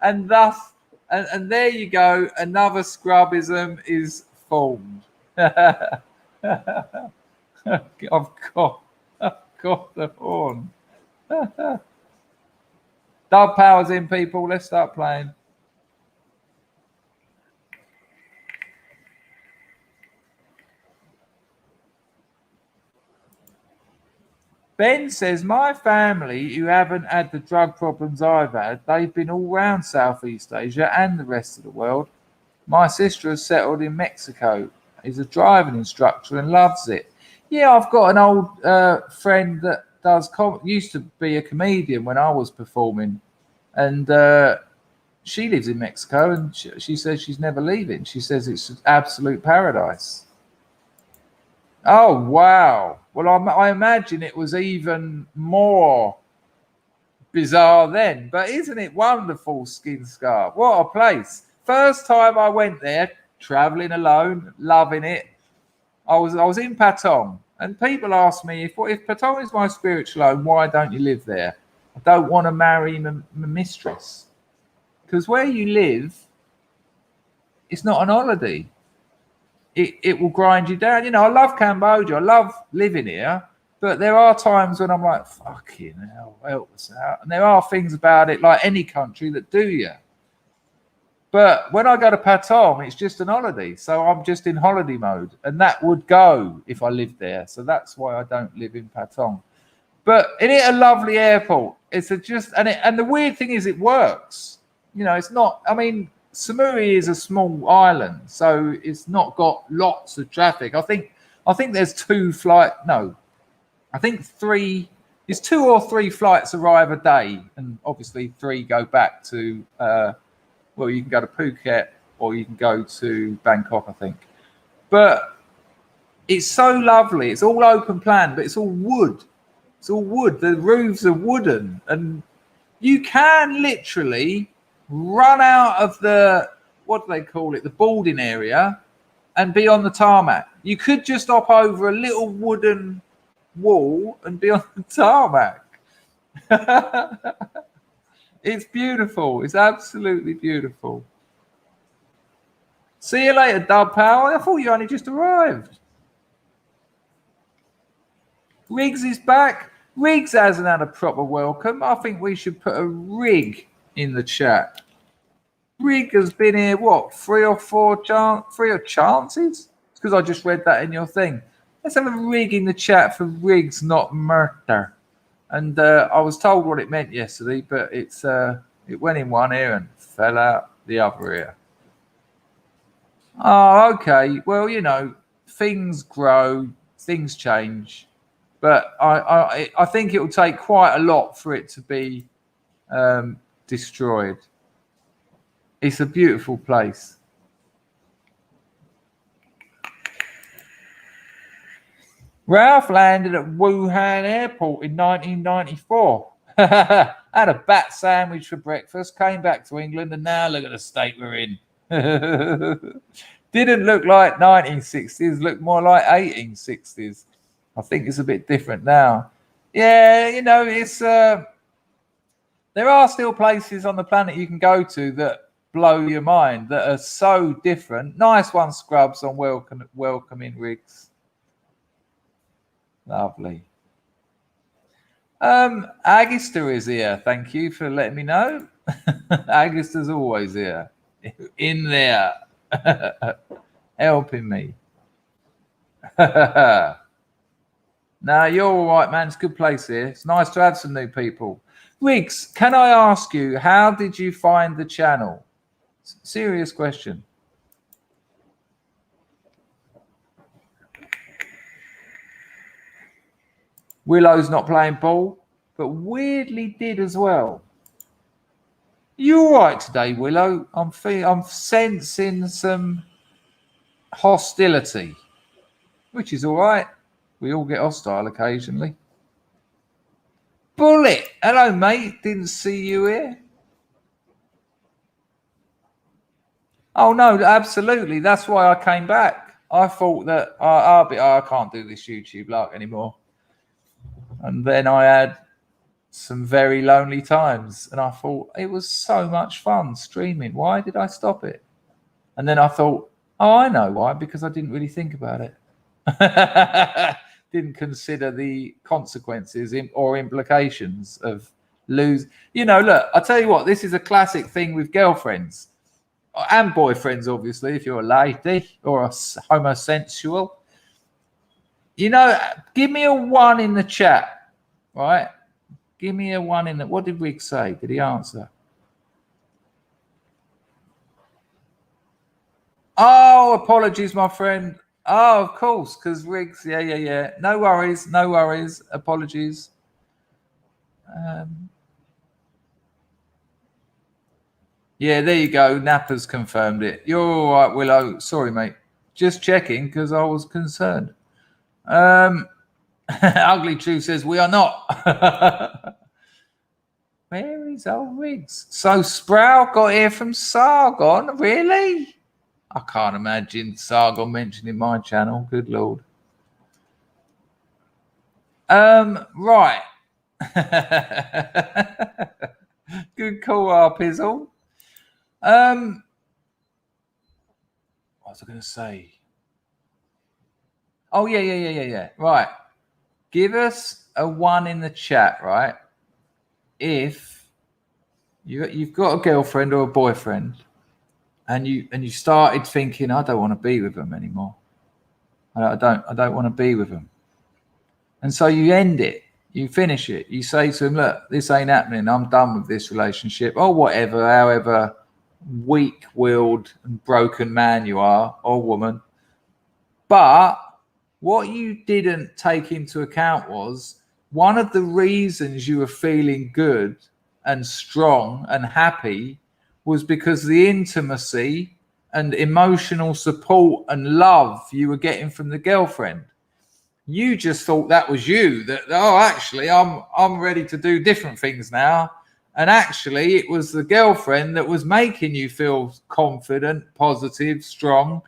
And thus, and there you go. Another scrubism is formed. I've got the horn. Dub Power's in, people. Let's start playing. Ben says, my family, who haven't had the drug problems I've had, they've been all around Southeast Asia and the rest of the world. My sister has settled in Mexico. He's a driving instructor and loves it. Yeah, I've got an old friend that does used to be a comedian when I was performing. And she lives in Mexico, and she says she's never leaving. She says it's an absolute paradise. Oh, wow. Well, I imagine it was even more bizarre then. But isn't it wonderful, Skin Scar? What a place. First time I went there, traveling alone, loving it. I was in Patong, and people ask me, if Patong is my spiritual home, why don't you live there? I don't want to marry my mistress. Because where you live, it's not an holiday. It will grind you down. You know, I love Cambodia. I love living here. But there are times when I'm like, fucking hell, help us out. And there are things about it, like any country, that do you. But when I go to Patong, it's just an holiday. So I'm just in holiday mode. And that would go if I lived there. So that's why I don't live in Patong. But it is a lovely airport. It's and the weird thing is it works. You know, it's not, I mean, Samui is a small island, so it's not got lots of traffic. I think there's three. There's 2 or 3 flights arrive a day, and obviously 3 go back to. Well, you can go to Phuket or you can go to Bangkok, I think. But it's so lovely. It's all open plan, but it's all wood. It's all wood. The roofs are wooden, and you can literally run out of the, what do they call it, the boarding area, and be on the tarmac. You could just hop over a little wooden wall and be on the tarmac. It's beautiful. It's absolutely beautiful. See you later, Dub Power. I thought you only just arrived. Riggs is back. Riggs hasn't had a proper welcome. I think we should put a rig in the chat. Rig has been here, what, 3 or 4 chances? It's because I just read that in your thing. Let's have a rig in the chat for Riggs, not murder. And I was told what it meant yesterday, but it went in one ear and fell out the other ear. Oh, okay. Well, you know, things grow, things change. But I think it will take quite a lot for it to be destroyed. It's a beautiful place. Ralph landed at Wuhan Airport in 1994. Had a bat sandwich for breakfast, came back to England, and now look at the state we're in. Didn't look like 1960s, looked more like 1860s. I think it's a bit different now. Yeah, you know, it's there are still places on the planet you can go to that blow your mind, that are so different. Nice one, Scrubs, on welcoming Riggs. Lovely. Agister is here. Thank you for letting me know. Agister's always here. In there. Helping me. No, you're all right, man. It's a good place here. It's nice to have some new people. Riggs, can I ask you, how did you find the channel? Serious question. Willow's not playing ball, but weirdly did as well. You all right today, Willow? I'm sensing some hostility, which is all right. We all get hostile occasionally. Bullet. Hello, mate. Didn't see you here. Oh, no, absolutely. That's why I came back. I thought that I can't do this YouTube lark anymore. And then I had some very lonely times. And I thought it was so much fun streaming. Why did I stop it? And then I thought, oh, I know why. Because I didn't really think about it. Didn't consider the consequences or implications of lose. You know, look, I'll tell you what, this is a classic thing with girlfriends and boyfriends, obviously, if you're a lady or a homosexual. You know, give me a 1 in the chat, right? Give me a 1 in the... What did Riggs say? Did he answer? Oh, apologies, my friend. Oh, of course, because Riggs, yeah. No worries. Apologies. Yeah, there you go. Nappa's confirmed it. You're all right, Willow. Sorry, mate. Just checking because I was concerned. Ugly True says, we are not. Where is old Riggs? So Sprout got here from Sargon. Really? I can't imagine Sargon mentioning my channel. Good Lord. Right. Good call, Arpizzle. What was I going to say? Oh, yeah. Right. Give us a 1 in the chat, right? If you've got a girlfriend or a boyfriend and you started thinking, I don't want to be with them anymore. I don't want to be with them. And so you end it. You finish it. You say to them, look, this ain't happening. I'm done with this relationship or whatever, however weak-willed and broken man you are or woman. But what you didn't take into account was one of the reasons you were feeling good and strong and happy was because the intimacy and emotional support and love you were getting from the girlfriend. You just thought that was you, that, oh, actually, I'm ready to do different things now. And actually, it was the girlfriend that was making you feel confident, positive, strong.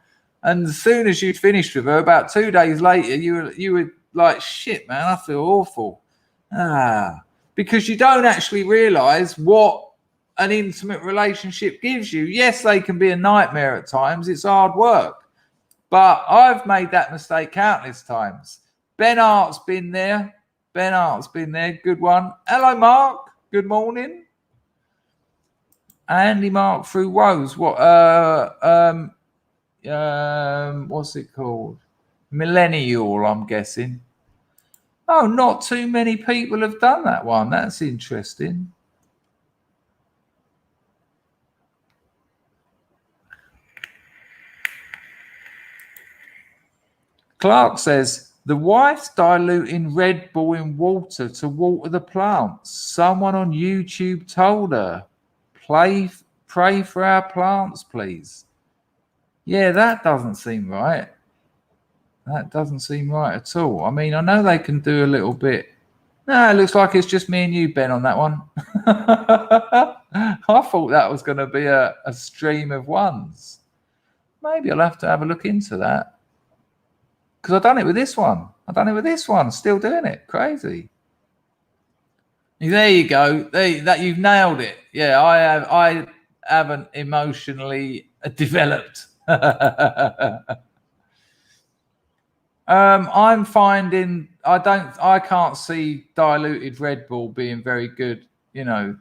And as soon as you'd finished with her, about 2 days later, you were like, shit, man, I feel awful. Because you don't actually realize what an intimate relationship gives you. Yes, they can be a nightmare at times. It's hard work. But I've made that mistake countless times. Ben Hart's been there. Good one. Hello, Mark. Good morning. Andy Mark through woes. What's it called? Millennial, I'm guessing. Oh, not too many people have done that one. That's interesting. Clark says, the wife's diluting Red Bull in water to water the plants. Someone on YouTube told her, pray for our plants, please. Yeah, that doesn't seem right. That doesn't seem right at all. I mean, I know they can do a little bit. No, it looks like it's just me and you, Ben, on that one. I thought that was going to be a stream of ones. Maybe I'll have to have a look into that. Because I've done it with this one. Still doing it. Crazy. There you go. That you've nailed it. Yeah, I haven't emotionally developed. I'm finding I can't see diluted Red Bull being very good. You know,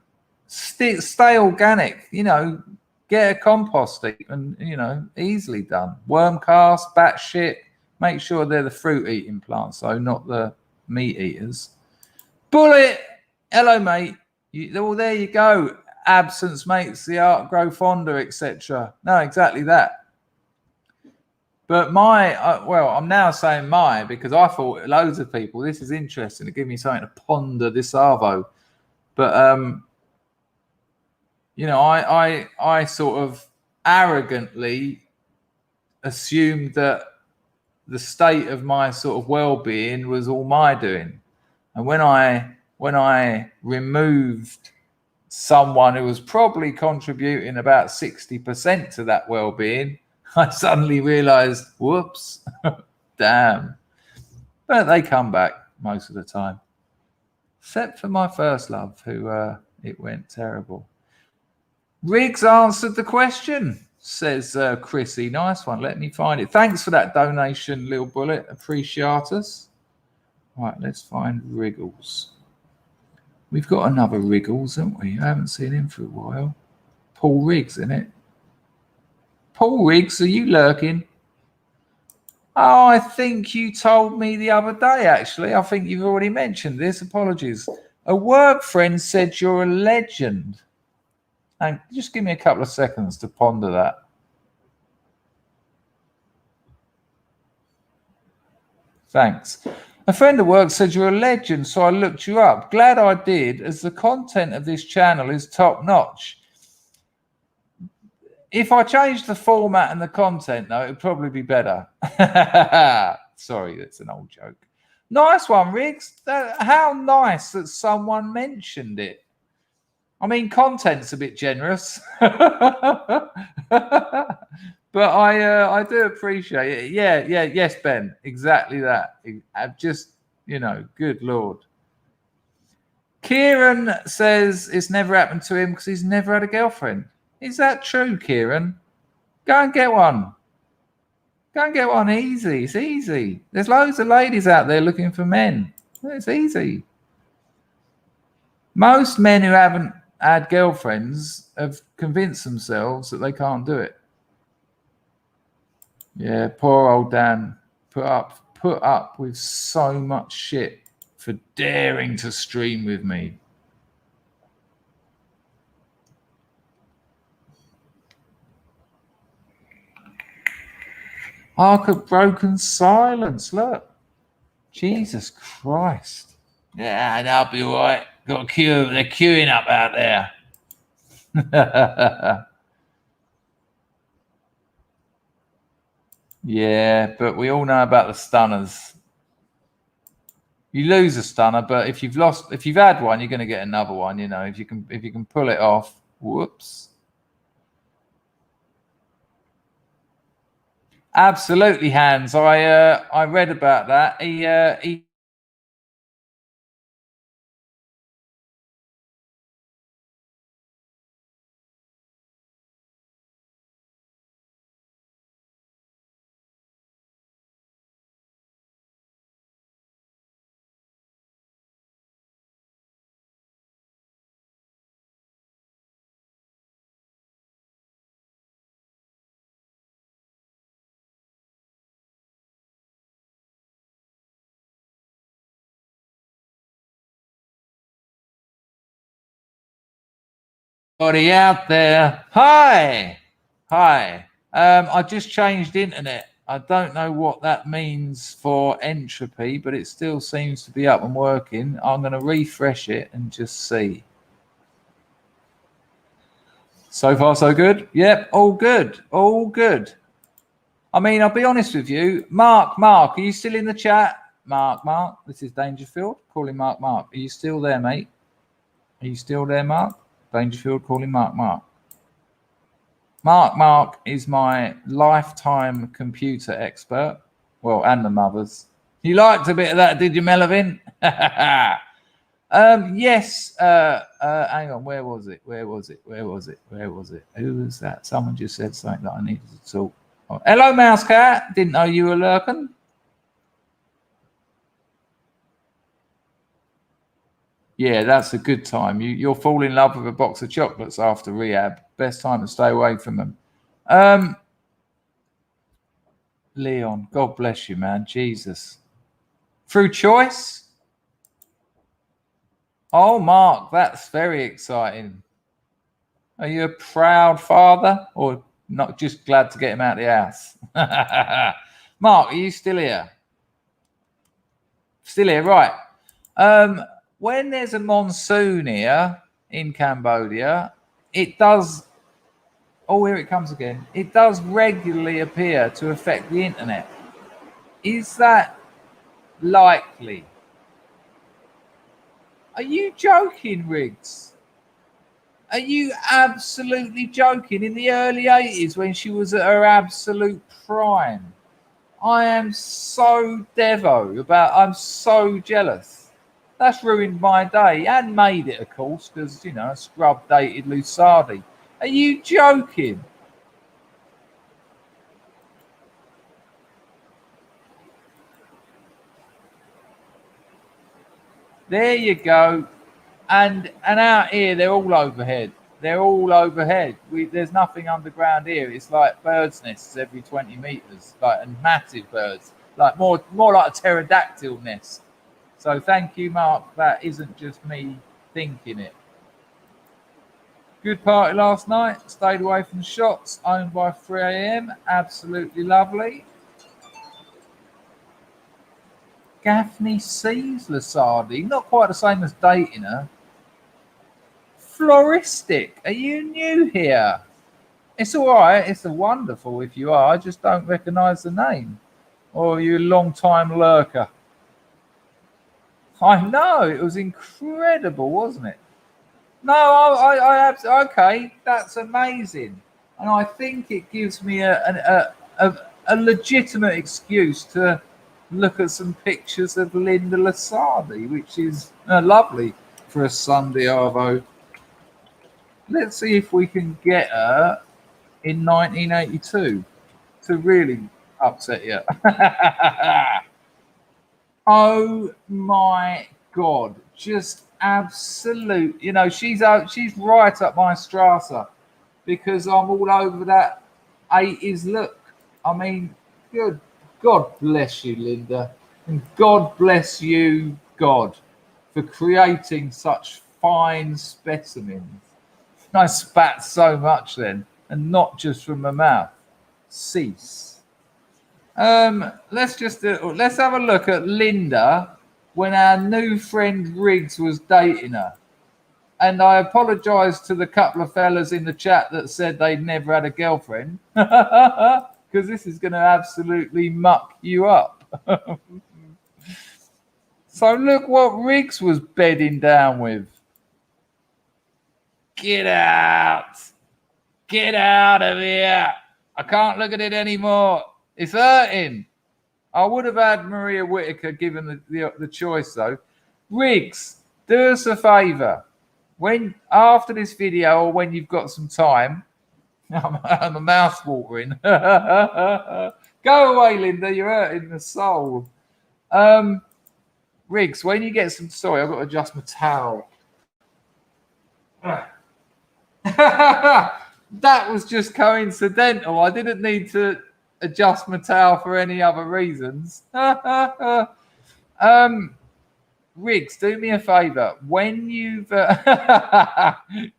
stay organic. You know, get a compost heap and easily done. Worm cast, bat shit. Make sure they're the fruit-eating plants, though, not the meat-eaters. Bullet! Hello, mate. There you go. Absence makes the art grow fonder, etc. No, exactly that. But I'm now saying because I thought loads of people, this is interesting to give me something to ponder this Arvo. But, I sort of arrogantly assumed that the state of my sort of well-being was all my doing. And when I when I removed someone who was probably contributing about 60% to that well-being, I suddenly realized, whoops, damn. But they come back most of the time. Except for my first love, who it went terrible. Riggs answered the question, says Chrissy. Nice one. Let me find it. Thanks for that donation, Lil Bullet. Appreciate us. Right, let's find Wriggles. We've got another Wriggles, haven't we? I haven't seen him for a while. Paul Riggs, isn't it? Paul Riggs, are you lurking? Oh, I think you told me the other day, actually. I think you've already mentioned this. Apologies. A work friend said you're a legend. And just give me a couple of seconds to ponder that. Thanks. A friend at work said you're a legend, so I looked you up. Glad I did, as the content of this channel is top notch. If I changed the format and the content, though, it'd probably be better. Sorry, that's an old joke. Nice one, Riggs. How nice that someone mentioned it. I mean, content's a bit generous. But I do appreciate it. Yeah, yes, Ben. Exactly that. I've just, good Lord. Kieran says it's never happened to him because he's never had a girlfriend. Is that true, Kieran? Go and get one. Go and get one easy. It's easy. There's loads of ladies out there looking for men. It's easy. Most men who haven't had girlfriends have convinced themselves that they can't do it. Yeah, poor old Dan put up with so much shit for daring to stream with me. Ark of broken silence. Look, Jesus Christ. Yeah, that'll be all right. Got a queue. They're queuing up out there. Yeah, but we all know about the stunners. You lose a stunner, but if you've had one, you're going to get another one. If you can pull it off. Whoops. Absolutely, Hans. I read about that. He Anybody out there? Hi. I just changed internet. I don't know what that means for entropy, but it still seems to be up and working. I'm going to refresh it and just see. So far, so good. Yep, all good. I mean, I'll be honest with you. Mark, are you still in the chat? Mark, this is Dangerfield. Calling Mark. Are you still there, mate? Are you still there, Mark? Dangerfield calling Mark. Mark is my lifetime computer expert. Well, and the mother's. You liked a bit of that, did you, Melvin? Yes. Hang on. Where was it? Who was that? Someone just said something that I needed to talk. Oh, hello, Mouse Cat. Didn't know you were lurking. Yeah, that's a good time. You'll fall in love with a box of chocolates after rehab. Best time to stay away from them. Leon, God bless you, man. Jesus. Through choice? Oh, Mark, that's very exciting. Are you a proud father or not just glad to get him out of the house? Mark, are you still here? Still here, right. When there's a monsoon here in Cambodia, it does... Oh, here it comes again. It does regularly appear to affect the internet. Is that likely? Are you joking, Riggs? Are you absolutely joking? In the early 80s when she was at her absolute prime. I am so I'm so jealous. That's ruined my day and made it, of course, because, you know, scrub dated Lusardi. Are you joking? There you go. And out here, they're all overhead. They're all overhead. There's nothing underground here. It's like birds' nests every 20 meters, like, and massive birds, like more like a pterodactyl nest. So thank you, Mark. That isn't just me thinking it. Good party last night. Stayed away from shots. Owned by 3 a.m. Absolutely lovely. Gaffney sees Lusardi. Not quite the same as dating her. Floristic. Are you new here? It's all right. It's a wonderful if you are. I just don't recognise the name. Or are you a long-time lurker? I know. It was incredible, wasn't it? No, I okay. That's amazing. And I think it gives me a legitimate excuse to look at some pictures of Linda Lusardi, which is lovely for a Sunday arvo. Let's see if we can get her in 1982 to really upset you. Oh my God. Just absolute. You know, she's right up my strata because I'm all over that 80s look. I mean, good God bless you, Linda. And God bless you, God, for creating such fine specimens. I spat so much then, and not just from my mouth. Cease. Let's have a look at Linda when our new friend Riggs was dating her. And I apologise to the couple of fellas in the chat that said they'd never had a girlfriend, because this is going to absolutely muck you up. So look what Riggs was bedding down with. Get out. Get out of here. I can't look at it anymore. It's hurting. I would have had Maria Whittaker given the choice, though. Riggs, do us a favour. When after this video or when you've got some time, I'm a mouth watering. Go away, Linda. You're hurting the soul. Riggs, when you get some... Sorry, I've got to adjust my towel. That was just coincidental. I didn't need to adjust my towel for any other reasons. Riggs, do me a favour. When you've...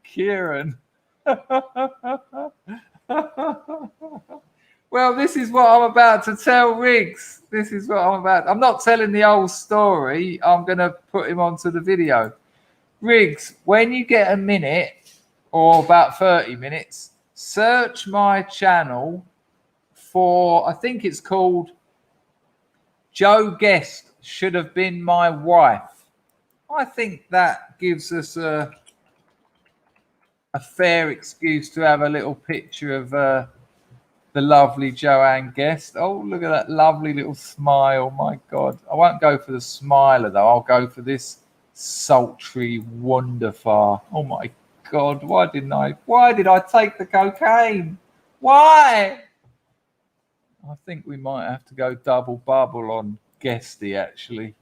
Kieran. Well, this is what I'm about to tell Riggs. This is what I'm about. I'm not telling the whole story. I'm going to put him onto the video. Riggs, when you get a minute or about 30 minutes, search my channel for, I think it's called Joe Guest Should Have Been My Wife. I think that gives us a fair excuse to have a little picture of the lovely Joanne Guest. Oh, look at that lovely little smile. My God. I won't go for the smiler, though. I'll go for this sultry wonderfar. Oh, my God. Why did I take the cocaine? Why? I think we might have to go double bubble on Guesty, actually.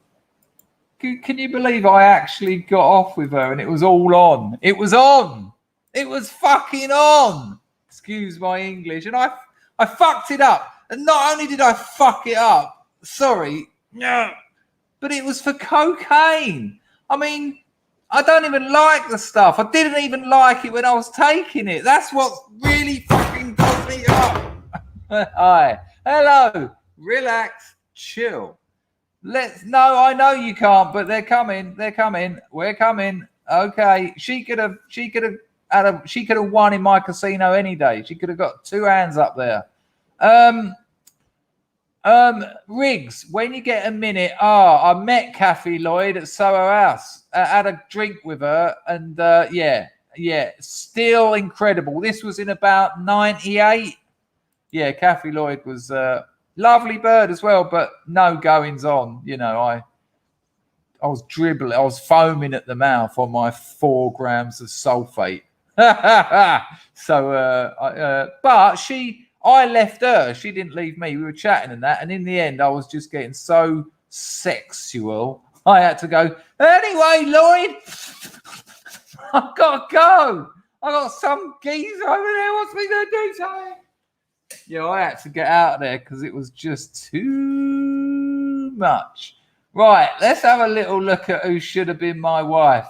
Can you believe I actually got off with her and it was all on? It was on. It was fucking on. Excuse my English. And I fucked it up. And not only did I fuck it up, sorry, no, but it was for cocaine. I mean, I don't even like the stuff. I didn't even like it when I was taking it. That's what really fucking does me up. Hi. Hello. Relax. Chill. No, I know you can't, but they're coming. They're coming. We're coming. Okay. She could have won in my casino any day. She could have got 2 hands up there. Riggs, when you get a minute, I met Kathy Lloyd at Soho House. Had a drink with her, and yeah, still incredible. This was in about 98. Yeah, Kathy Lloyd was lovely bird as well, but no goings on. You know, I was dribbling, I was foaming at the mouth on my 4 grams of sulfate. So, but I left her. She didn't leave me. We were chatting and that, and in the end, I was just getting so sexual. I had to go. Anyway, Lloyd, I gotta go. I got some geezer over there wants me to do something. Yeah, I had to get out of there because it was just too much. Right, let's have a little look at who should have been my wife.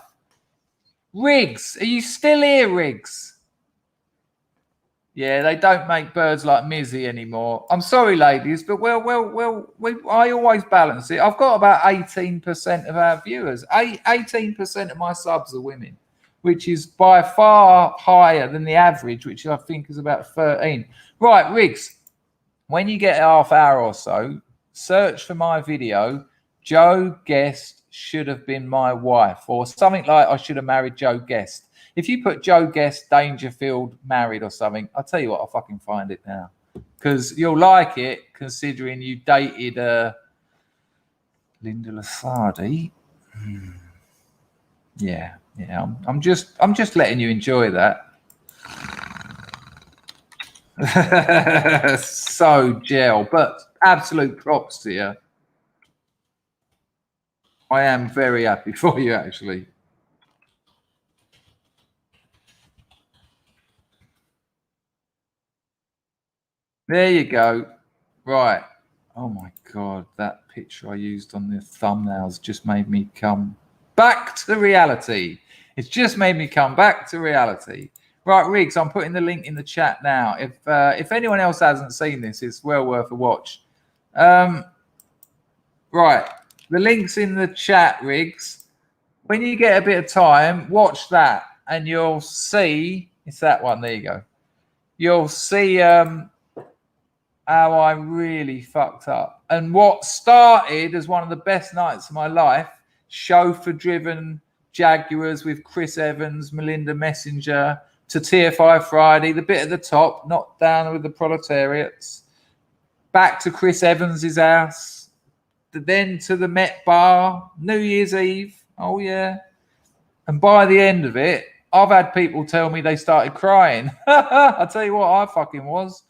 Riggs, are you still here, Riggs? Yeah, they don't make birds like Mizzy anymore. I'm sorry, ladies, but I always balance it. I've got about 18% of our viewers. 18% of my subs are women, which is by far higher than the average, which I think is about 13. Right, Riggs, when you get a half hour or so, search for my video, Joe Guest should have been my wife, or something like I should have married Joe Guest. If you put Joe Guest, Dangerfield, married or something, I'll tell you what, I'll fucking find it now. Because you'll like it, considering you dated Linda Lasardi. Yeah, I'm just letting you enjoy that. So gel, but absolute props to you. I am very happy for you, actually. There you go. Right. Oh my God, that picture I used on the thumbnails just made me come back to reality. It's just made me come back to reality. Right, Riggs, I'm putting the link in the chat now. If anyone else hasn't seen this, it's well worth a watch. Right, the link's in the chat, Riggs. When you get a bit of time, watch that, and you'll see. It's that one. There you go. You'll see how I really fucked up. And what started as one of the best nights of my life, chauffeur-driven Jaguars with Chris Evans, Melinda Messenger, to TFI Friday, the bit at the top, not down with the proletariats, back to Chris Evans' house, then to the Met Bar, New Year's Eve. Oh, yeah. And by the end of it, I've had people tell me they started crying. I'll tell you what, I fucking was.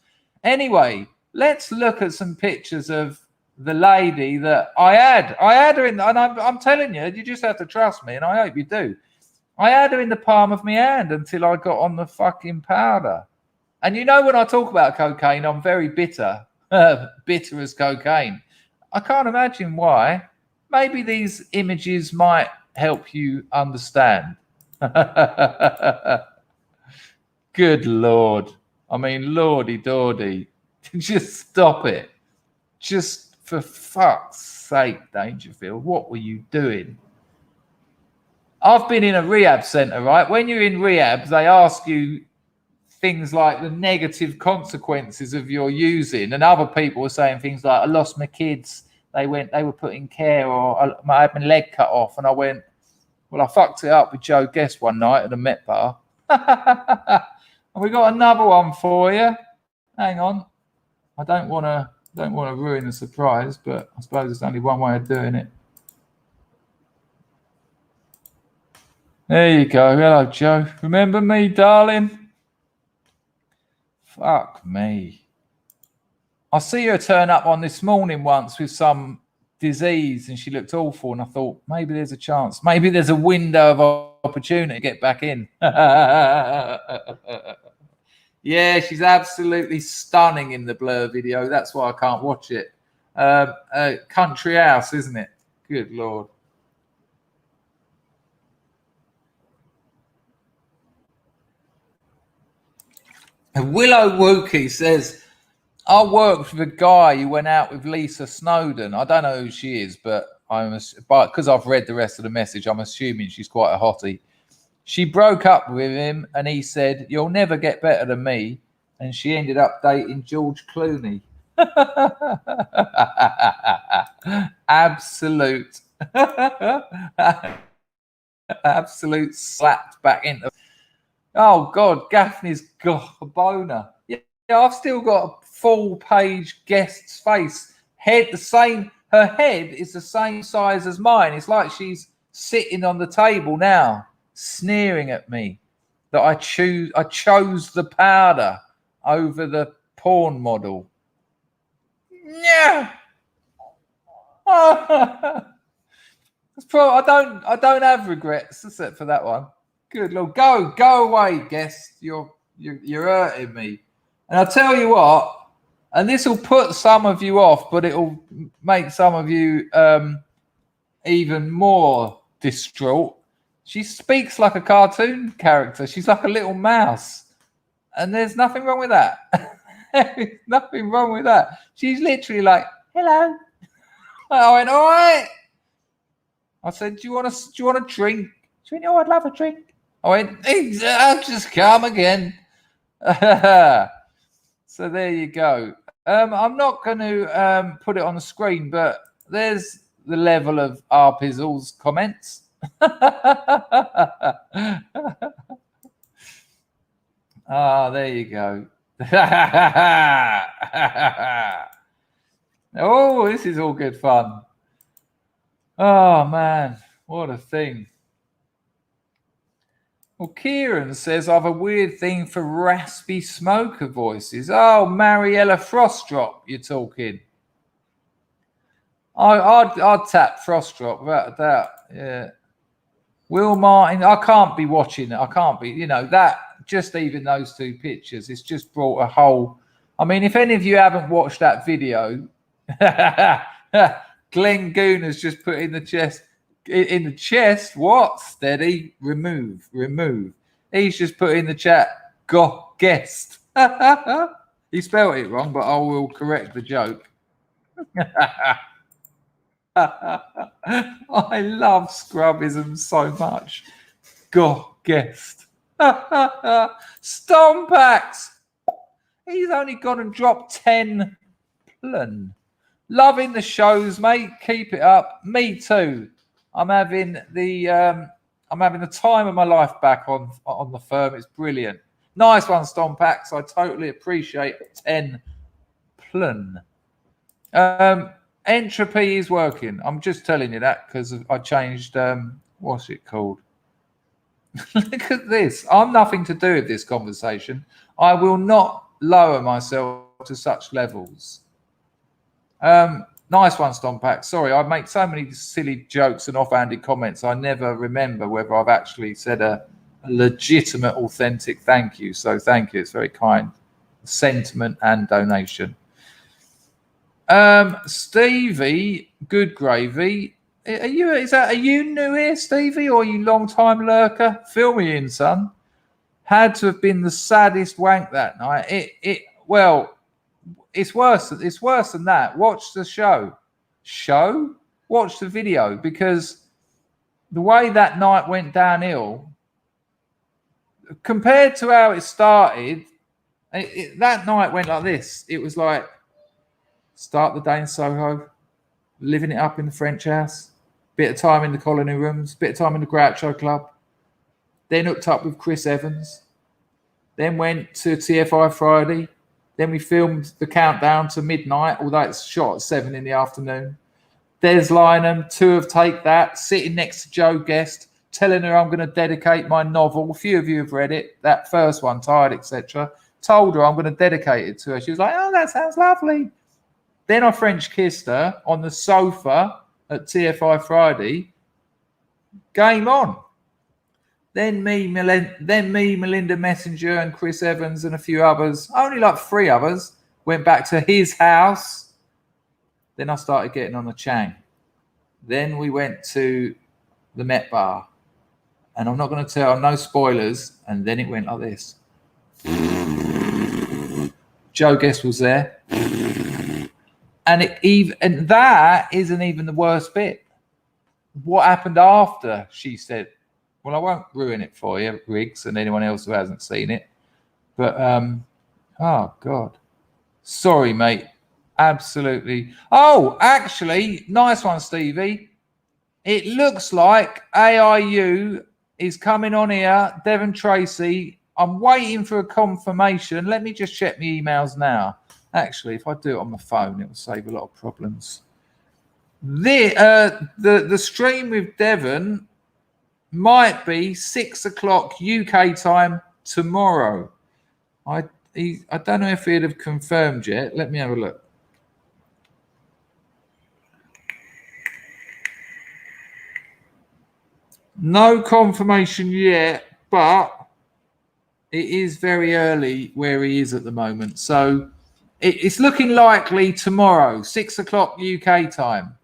Anyway, let's look at some pictures of the lady that I had. I had her in, and I'm telling you, you just have to trust me, and I hope you do. I had her in the palm of my hand until I got on the fucking powder. And you know, when I talk about cocaine, I'm very bitter. Bitter as cocaine. I can't imagine why. Maybe these images might help you understand. Good Lord. I mean, lordy dordy. Just stop it. Just for fuck's sake, Dangerfield. What were you doing? I've been in a rehab center, right? When you're in rehab, they ask you things like the negative consequences of your using, and other people were saying things like, I lost my kids. They were put in care, or I had my leg cut off, and I went, well, I fucked it up with Joe Guest one night at the Met Bar. And we got another one for you. Hang on. I don't want to ruin the surprise, but I suppose there's only one way of doing it. There you go. Hello, Joe. Remember me, darling? Fuck me. I see her turn up on This Morning once with some disease, and she looked awful, and I thought, maybe there's a chance. Maybe there's a window of opportunity to get back in. Yeah, she's absolutely stunning in the Blur video. That's why I can't watch it. Country House, isn't it? Good Lord. Willow Wookie says, I worked with a guy who went out with Lisa Snowden. I don't know who she is, but because I've read the rest of the message, I'm assuming she's quite a hottie. She broke up with him, and he said, you'll never get better than me. And she ended up dating George Clooney. Absolute. Absolute slapped back into. Oh God, Gaffney's got a boner. Yeah, I've still got a full-page guest's face. Head the same. Her head is the same size as mine. It's like she's sitting on the table now, sneering at me that I chose the powder over the porn model. Yeah. That's probably, I don't have regrets except for that one. Good Lord, go away, guest. You're hurting me. And I'll tell you what, and this will put some of you off, but it'll make some of you even more distraught. She speaks like a cartoon character. She's like a little mouse. And there's nothing wrong with that. There's nothing wrong with that. She's literally like, hello. I went, all right. I said, do you want a drink? She went, oh, I'd love a drink. I went, I'll just come again. So there you go. I'm not going to put it on the screen, but there's the level of Arpizzle's comments. There you go. Oh, this is all good fun. Oh, man, what a thing. Well, Kieran says, I have a weird thing for raspy smoker voices. Oh, Mariella Frostdrop, you're talking. I'd tap Frostdrop, without a doubt. Yeah. Will Martin, I can't be watching it. I can't be, that, just even those two pictures, it's just brought a whole, I mean, if any of you haven't watched that video, Glenn Goon has just put in the chest, what? Steady, remove. He's just put in the chat, guest. He spelled it wrong, but I will correct the joke. I love Scrubism so much. Guest. Stompax. He's only gone and dropped 10 plun. Loving the shows, mate. Keep it up. Me too. I'm having the time of my life back on the firm. It's brilliant. Nice one, Stompax. I totally appreciate 10 plun. Entropy is working. I'm just telling you that because I changed. What's it called? Look at this. I'm nothing to do with this conversation. I will not lower myself to such levels. Nice one, Stompax. Sorry, I make so many silly jokes and offhanded comments. I never remember whether I've actually said a legitimate, authentic thank you. So thank you. It's very kind. Sentiment and donation. Stevie, good gravy. Are you new here, Stevie, or are you long time lurker? Fill me in, son. Had to have been the saddest wank that night. Well, it's worse than that. Watch the show. Watch the video, because the way that night went downhill compared to how it started, that night went like this. It was like, start the day in Soho, living it up in the French house, bit of time in the Colony Rooms, bit of time in the Groucho Club, then hooked up with Chris Evans, then went to TFI Friday, then we filmed the countdown to midnight, although it's shot at 7 in the afternoon. Des Lynam, 2 of Take That, sitting next to Joe Guest, telling her I'm going to dedicate my novel. A few of you have read it, that first one, Tired, etc. Told her I'm going to dedicate it to her. She was like, oh, that sounds lovely. Then I French kissed her on the sofa at TFI Friday. Game on. Then me, Melinda Messenger, and Chris Evans, and a few others, only like 3 others, went back to his house. Then I started getting on the Chang. Then we went to the Met Bar. And I'm not going to tell, no spoilers. And then it went like this. Joe Guest was there. And that isn't even the worst bit. What happened after, she said. Well, I won't ruin it for you, Riggs, and anyone else who hasn't seen it. But, oh, God. Sorry, mate. Absolutely. Oh, actually, nice one, Stevie. It looks like AIU is coming on here. Devon Tracy. I'm waiting for a confirmation. Let me just check my emails now. Actually, if I do it on my phone, it will save a lot of problems. The stream with Devon might be 6 o'clock UK time tomorrow. I don't know if he'd have confirmed yet. Let me have a look. No confirmation yet, but it is very early where he is at the moment. So it's looking likely tomorrow, 6 o'clock UK time.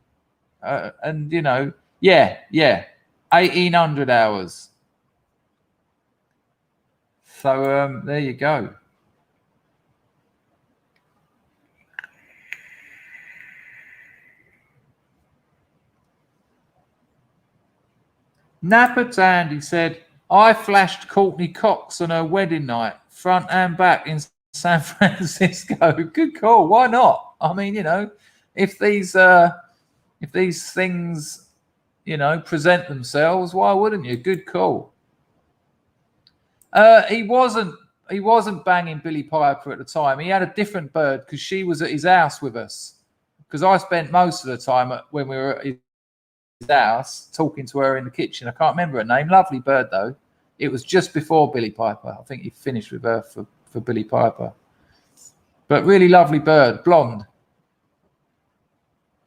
And, you know, yeah, 1800 hours. So there you go. Napper Tandy said, I flashed Courtney Cox on her wedding night, front and back in San Francisco. Good call. Why not? I mean, you know, if these things, you know, present themselves, why wouldn't you? Good call. He wasn't banging Billie Piper at the time. He had a different bird because she was at his house with us. Because I spent most of the time when we were at his house talking to her in the kitchen. I can't remember her name. Lovely bird though. It was just before Billie Piper. I think he finished with her for Billie Piper. But really lovely bird, blonde.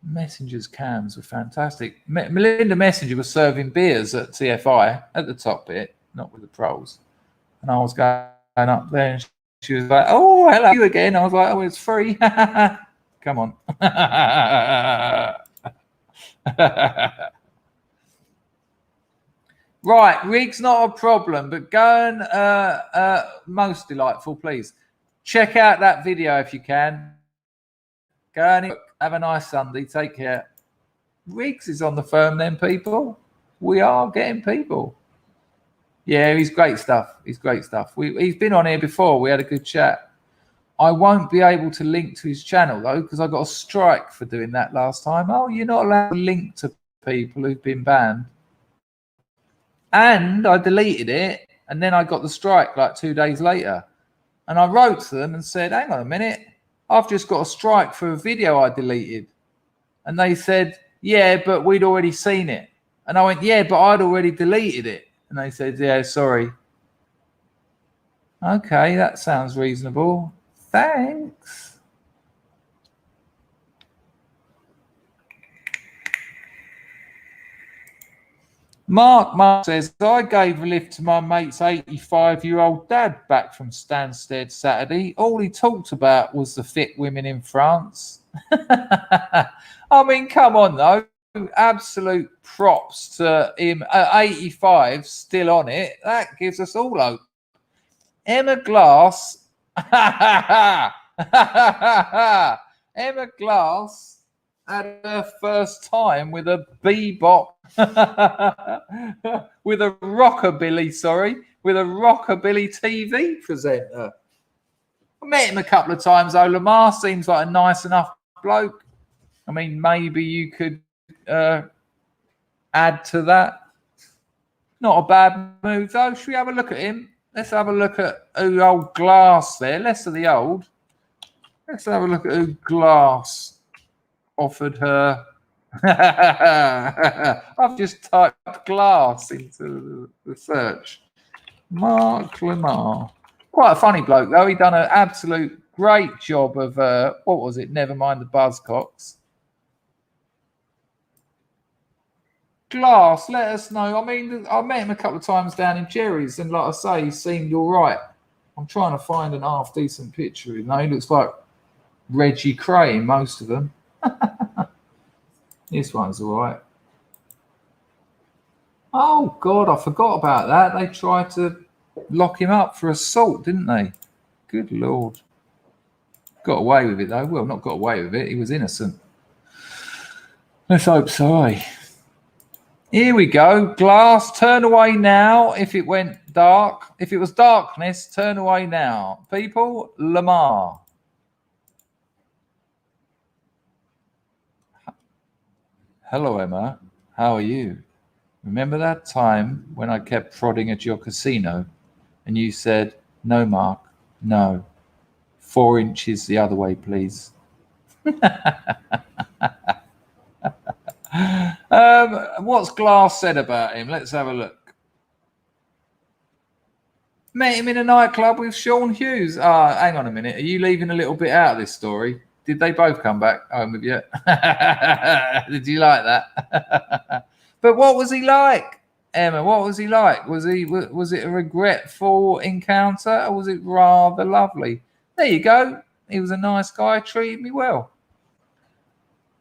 Messenger's cams were fantastic. Melinda Messenger was serving beers at TFI at the top bit, not with the pros. And I was going up there and she was like, oh, hello, you again. I was like, oh, it's free. Come on. Right, rig's not a problem, but go and most delightful, please. Check out that video if you can. Go and have a nice Sunday. Take care. Riggs is on the phone then, people. We are getting people. Yeah, he's great stuff. He's great stuff. He's been on here before. We had a good chat. I won't be able to link to his channel, though, because I got a strike for doing that last time. Oh, you're not allowed to link to people who've been banned. And I deleted it, and then I got the strike like 2 days later. And I wrote to them and said, hang on a minute, I've just got a strike for a video I deleted. And they said, yeah, but we'd already seen it. And I went, yeah, but I'd already deleted it. And they said, yeah, sorry. Okay, that sounds reasonable. Thanks. Mark says, I gave a lift to my mate's 85-year-old dad back from Stansted Saturday. All he talked about was the fit women in France. I mean, come on, though. Absolute props to him at 85, still on it. That gives us all hope. Emma Glass. Emma Glass had her first time with a bebop, with a rockabilly TV presenter. I met him a couple of times, though. Lamar seems like a nice enough bloke. I mean, maybe you could add to that. Not a bad move, though. Should we have a look at him? Let's have a look at who old Glass there. Less of the old. Let's have a look at who Glass offered her. I've just typed Glass into the search. Mark Lamar. Quite a funny bloke, though. He done an absolute great job of, what was it? Never mind the Buzzcocks. Glass, let us know. I mean, I met him a couple of times down in Jerry's, and like I say, he seemed all right. I'm trying to find an half-decent picture. You know, he looks like Reggie Cray in most of them. This one's all right. Oh, God, I forgot about that. They tried to lock him up for assault, didn't they? Good Lord. Got away with it, though. Well, not got away with it. He was innocent. Let's hope so, eh? Here we go. Glass, turn away now if it went dark. If it was darkness, turn away now. People, Lamar. Hello, Emma. How are you? Remember that time when I kept prodding at your casino and you said, no, Mark, no. 4 inches the other way, please. What's Glass said about him? Let's have a look. Met him in a nightclub with Sean Hughes. Hang on a minute. Are you leaving a little bit out of this story? Did they both come back home with you? Did you like that? But what was he like, Emma? What was he like? Was it a regretful encounter, or was it rather lovely? There you go. He was a nice guy, treated me well.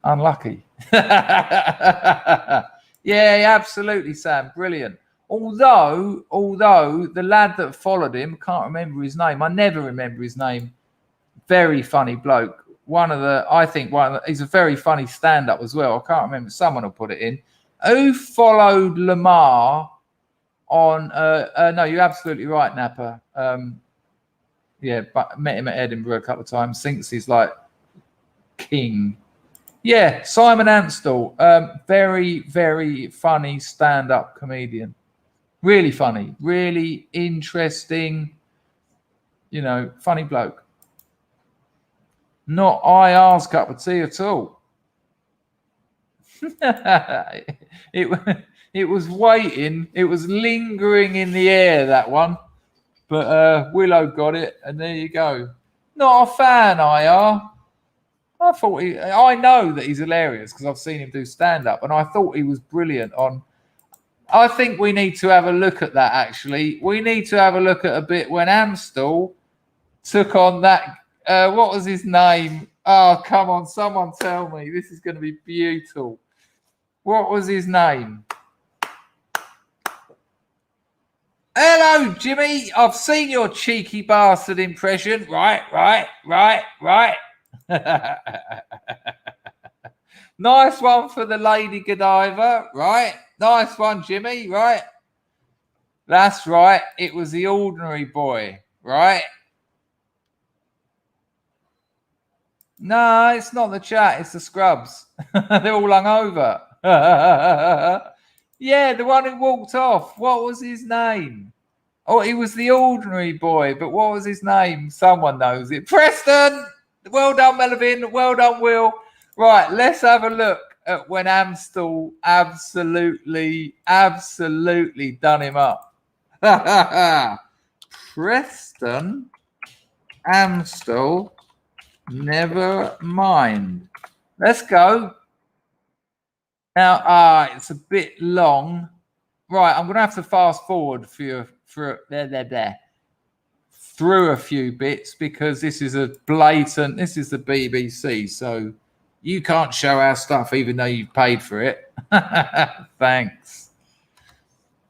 Unlucky. Yeah, absolutely, Sam. Brilliant. Although the lad that followed him, can't remember his name. I never remember his name. Very funny bloke. He's a very funny stand-up as well. I can't remember. Someone will put it in. Who followed Lamar on? No, you're absolutely right, Napper. Yeah, but met him at Edinburgh a couple of times. Thinks he's like king. Yeah, Simon Amstell. Very, very funny stand-up comedian. Really funny. Really interesting. You know, funny bloke. Not IR's cup of tea at all. It was waiting. It was lingering in the air, that one. But Willow got it, and there you go. Not a fan, IR. I know that he's hilarious because I've seen him do stand-up, and I thought he was brilliant on. I think we need to have a look at that, actually. We need to have a look at a bit when Amstell took on that. What was his name? Oh, come on. Someone tell me. This is going to be beautiful. What was his name? Hello, Jimmy. I've seen your cheeky bastard impression. Right. Nice one for the Lady Godiva. Right. Nice one, Jimmy. Right. That's right. It was the ordinary boy. Right. No, it's not the chat. It's the scrubs. They're all hungover. Yeah, the one who walked off. What was his name? Oh, he was the ordinary boy. But what was his name? Someone knows it. Preston. Well done, Melvin. Well done, Will. Right, let's have a look at when Amstell absolutely done him up. Preston Amstell. Never mind. Let's go. Now, it's a bit long. Right, I'm going to have to fast forward through a few bits because this is the BBC, so you can't show our stuff even though you've paid for it. Thanks.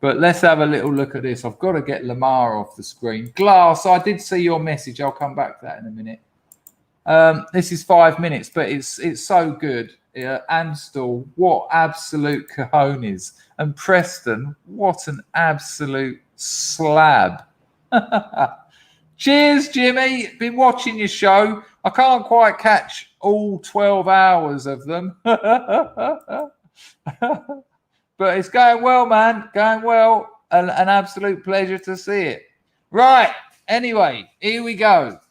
But let's have a little look at this. I've got to get Lamar off the screen. Glass, I did see your message. I'll come back to that in a minute. This is 5 minutes, but it's so good. Amstell, what absolute cojones. And Preston, what an absolute slab. Cheers, Jimmy. Been watching your show. I can't quite catch all 12 hours of them. But it's going well, man. Going well. An absolute pleasure to see it. Right. Anyway, here we go.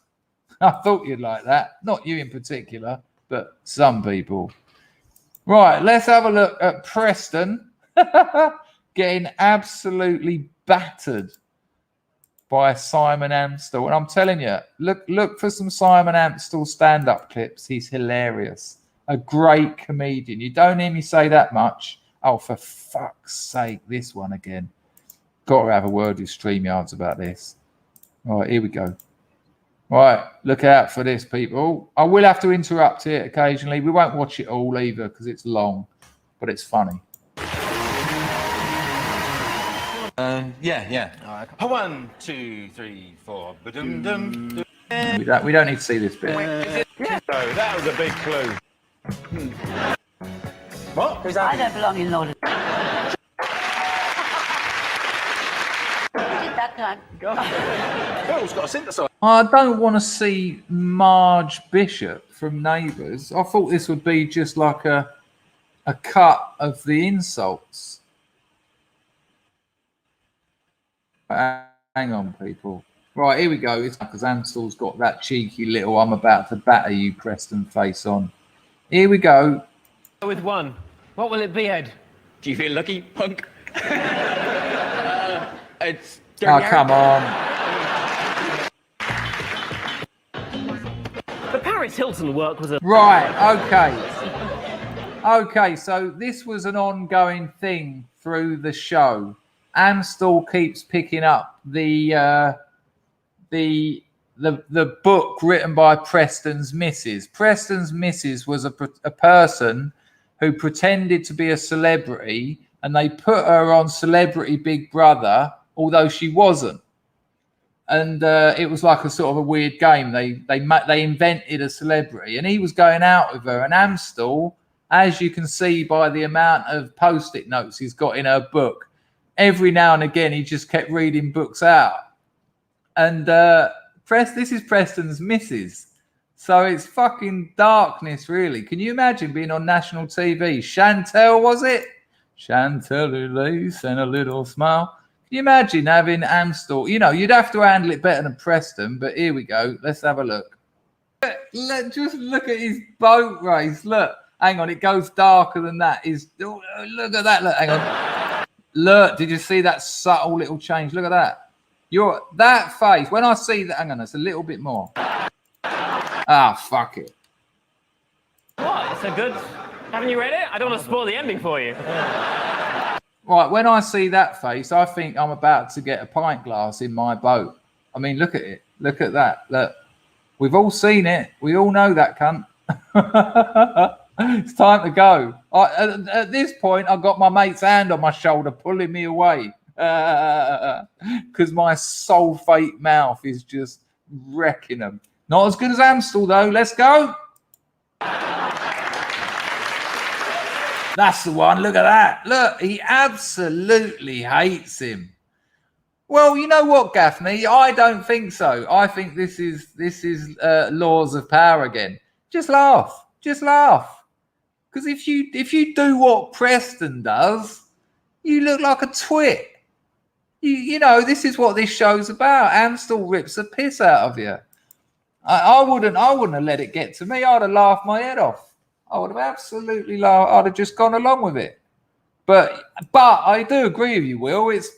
I thought you'd like that. Not you in particular, but some people. Right, let's have a look at Preston getting absolutely battered by Simon Amstell. And I'm telling you, look for some Simon Amstell stand-up clips. He's hilarious. A great comedian. You don't hear me say that much. Oh, for fuck's sake, this one again. Got to have a word with StreamYards about this. All right, here we go. Right, look out for this, people. I will have to interrupt it occasionally. We won't watch it all either because it's long, but it's funny. Yeah. All right. 1, 2, 3, 4. Ba-dum-dum. We don't need to see this bit. So that was a big clue. What? I don't belong in Lord. That time. Phil's got a synthesizer. I don't want to see Marge Bishop from Neighbours. I thought this would be just like a a cut of the insults. Hang on, people. Right, here we go. It's because Amstel's got that cheeky little "I'm about to batter you" Preston face on. Here we go. With one. What will it be, Ed? Do you feel lucky, punk? It's Oh, come on. The Paris Hilton work was a... Right, okay, so this was an ongoing thing through the show. Amstel keeps picking up the book written by Preston's missus. Preston's missus was a person who pretended to be a celebrity, and they put her on Celebrity Big Brother, although she wasn't. And it was like a sort of a weird game. They invented a celebrity, and he was going out with her. And Amstel, as you can see by the amount of post-it notes he's got in her book, every now and again he just kept reading books out. And this is Preston's missus. So it's fucking darkness, really. Can you imagine being on national TV? Chantel, was it? Chantel Elise and a little smile. Can you imagine having Amstel? You know, you'd have to handle it better than Preston, but here we go. Let's have a look. Just look at his boat race. Look, hang on, it goes darker than that. Look at that. Look, hang on. Look, did you see that subtle little change? Look at that. That face. When I see that, hang on, it's a little bit more. Ah, fuck it. What? It's so good. Haven't you read it? I don't want to spoil the ending for you. Right, when I see that face, I think I'm about to get a pint glass in my boat. I mean, look at it. Look at that. Look. We've all seen it. We all know that cunt. It's time to go. At this point, I've got my mate's hand on my shoulder pulling me away. Because my sulfate mouth is just wrecking them. Not as good as Amstel, though. Let's go. That's the one. Look at that. Look, he absolutely hates him. Well, you know what, Gaffney? I don't think so. I think this is laws of power again. Just laugh. Just laugh. Because if you do what Preston does, you look like a twit. You know, this is what this show's about. Amstel rips the piss out of you. I wouldn't have let it get to me. I'd have laughed my head off. I would have absolutely laughed. I'd have just gone along with it. But I do agree with you, Will. It's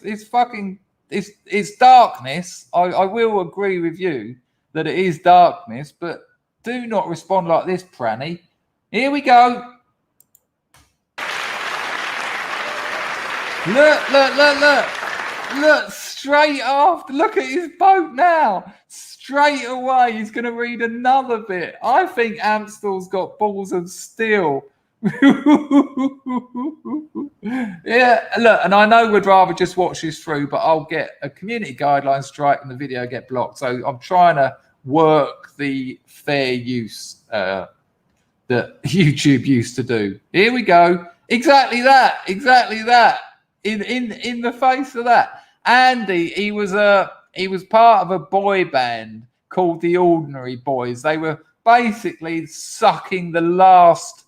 darkness. I will agree with you that it is darkness, but do not respond like this, Pranny. Here we go. Look, straight after. Look at his boat now. Straight away, he's going to read another bit. I think Amstel's got balls of steel. Yeah, look, and I know we'd rather just watch this through, but I'll get a community guideline strike and the video get blocked. So I'm trying to work the fair use that YouTube used to do. Here we go. Exactly that. In the face of that. Andy, he was part of a boy band called the Ordinary Boys. They were basically sucking the last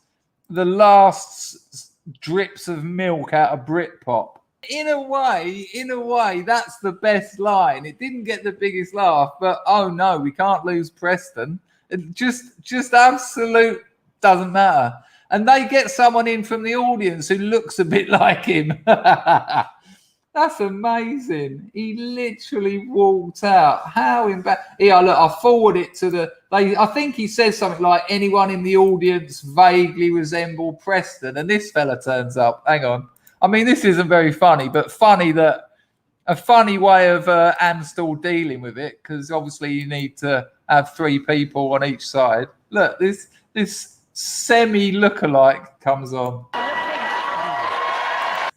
drips of milk out of Britpop. In a way, that's the best line. It didn't get the biggest laugh, but oh no, we can't lose Preston. It just absolute doesn't matter. And they get someone in from the audience who looks a bit like him. That's amazing. He literally walked out. How embarrassing. Yeah, look, I forward it to I think he says something like, anyone in the audience vaguely resemble Preston. And this fella turns up. Hang on. I mean, this isn't very funny, but a funny way of Amstel dealing with it, because obviously you need to have 3 people on each side. Look, this semi-lookalike comes on.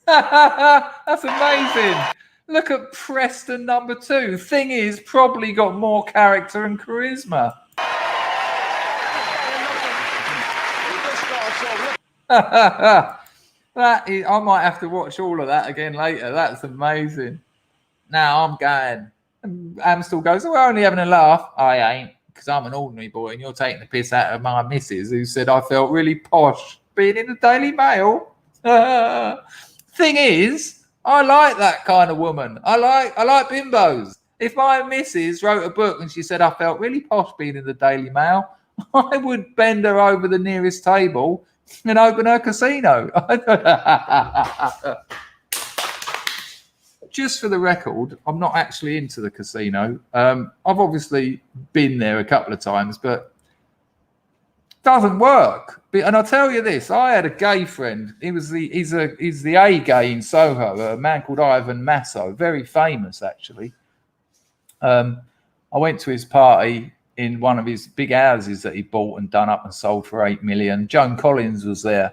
That's amazing. Look at Preston number 2. Thing is, probably got more character and charisma. I might have to watch all of that again later. That's amazing. Now I'm going. Amstel goes, we're only having a laugh. I ain't, because I'm an ordinary boy and you're taking the piss out of my missus who said I felt really posh. being in the Daily Mail. Thing is, I like that kind of woman. I like bimbos. If my missus wrote a book and she said I felt really posh being in the Daily Mail, I would bend her over the nearest table and open her casino. Just for the record, I'm not actually into the casino. I've obviously been there a couple of times, but it doesn't work. And I'll tell you this: I had a gay friend. He's the A gay in Soho, a man called Ivan Masso, very famous actually. I went to his party in one of his big houses that he bought and done up and sold for 8 million. Joan Collins was there.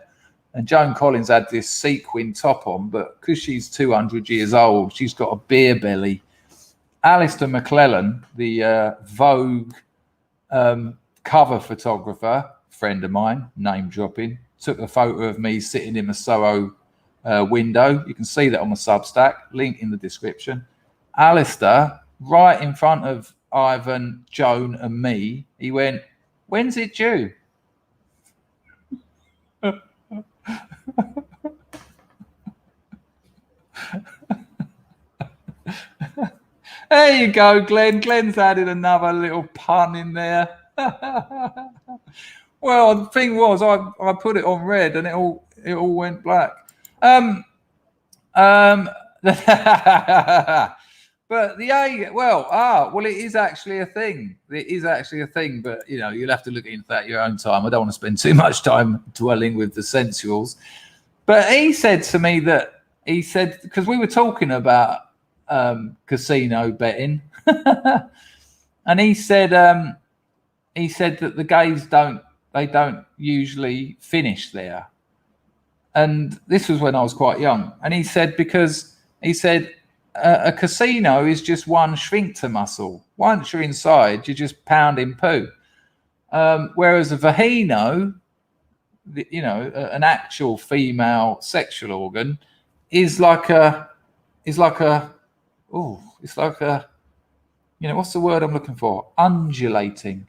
And Joan Collins had this sequin top on, but because she's 200 years old, she's got a beer belly. Alistair McClellan, the Vogue cover photographer, friend of mine, name dropping, took a photo of me sitting in a Soho window. You can see that on my Substack, link in the description. Alistair, right in front of Ivan, Joan and me, he went, "When's it due?" There you go, Glenn. Glenn's added another little pun in there. Well, the thing was, I put it on red and it all went black. But the it is actually a thing. It is actually a thing, but you know, you'll have to look into that at your own time. I don't want to spend too much time dwelling with the sensuals. But he said to me because we were talking about casino betting, and he said that the gays don't usually finish there. And this was when I was quite young. And he said a casino is just one sphincter muscle. Once you're inside, you're just pounding poo. Whereas a vagina, an actual female sexual organ, is like a, what's the word I'm looking for? Undulating.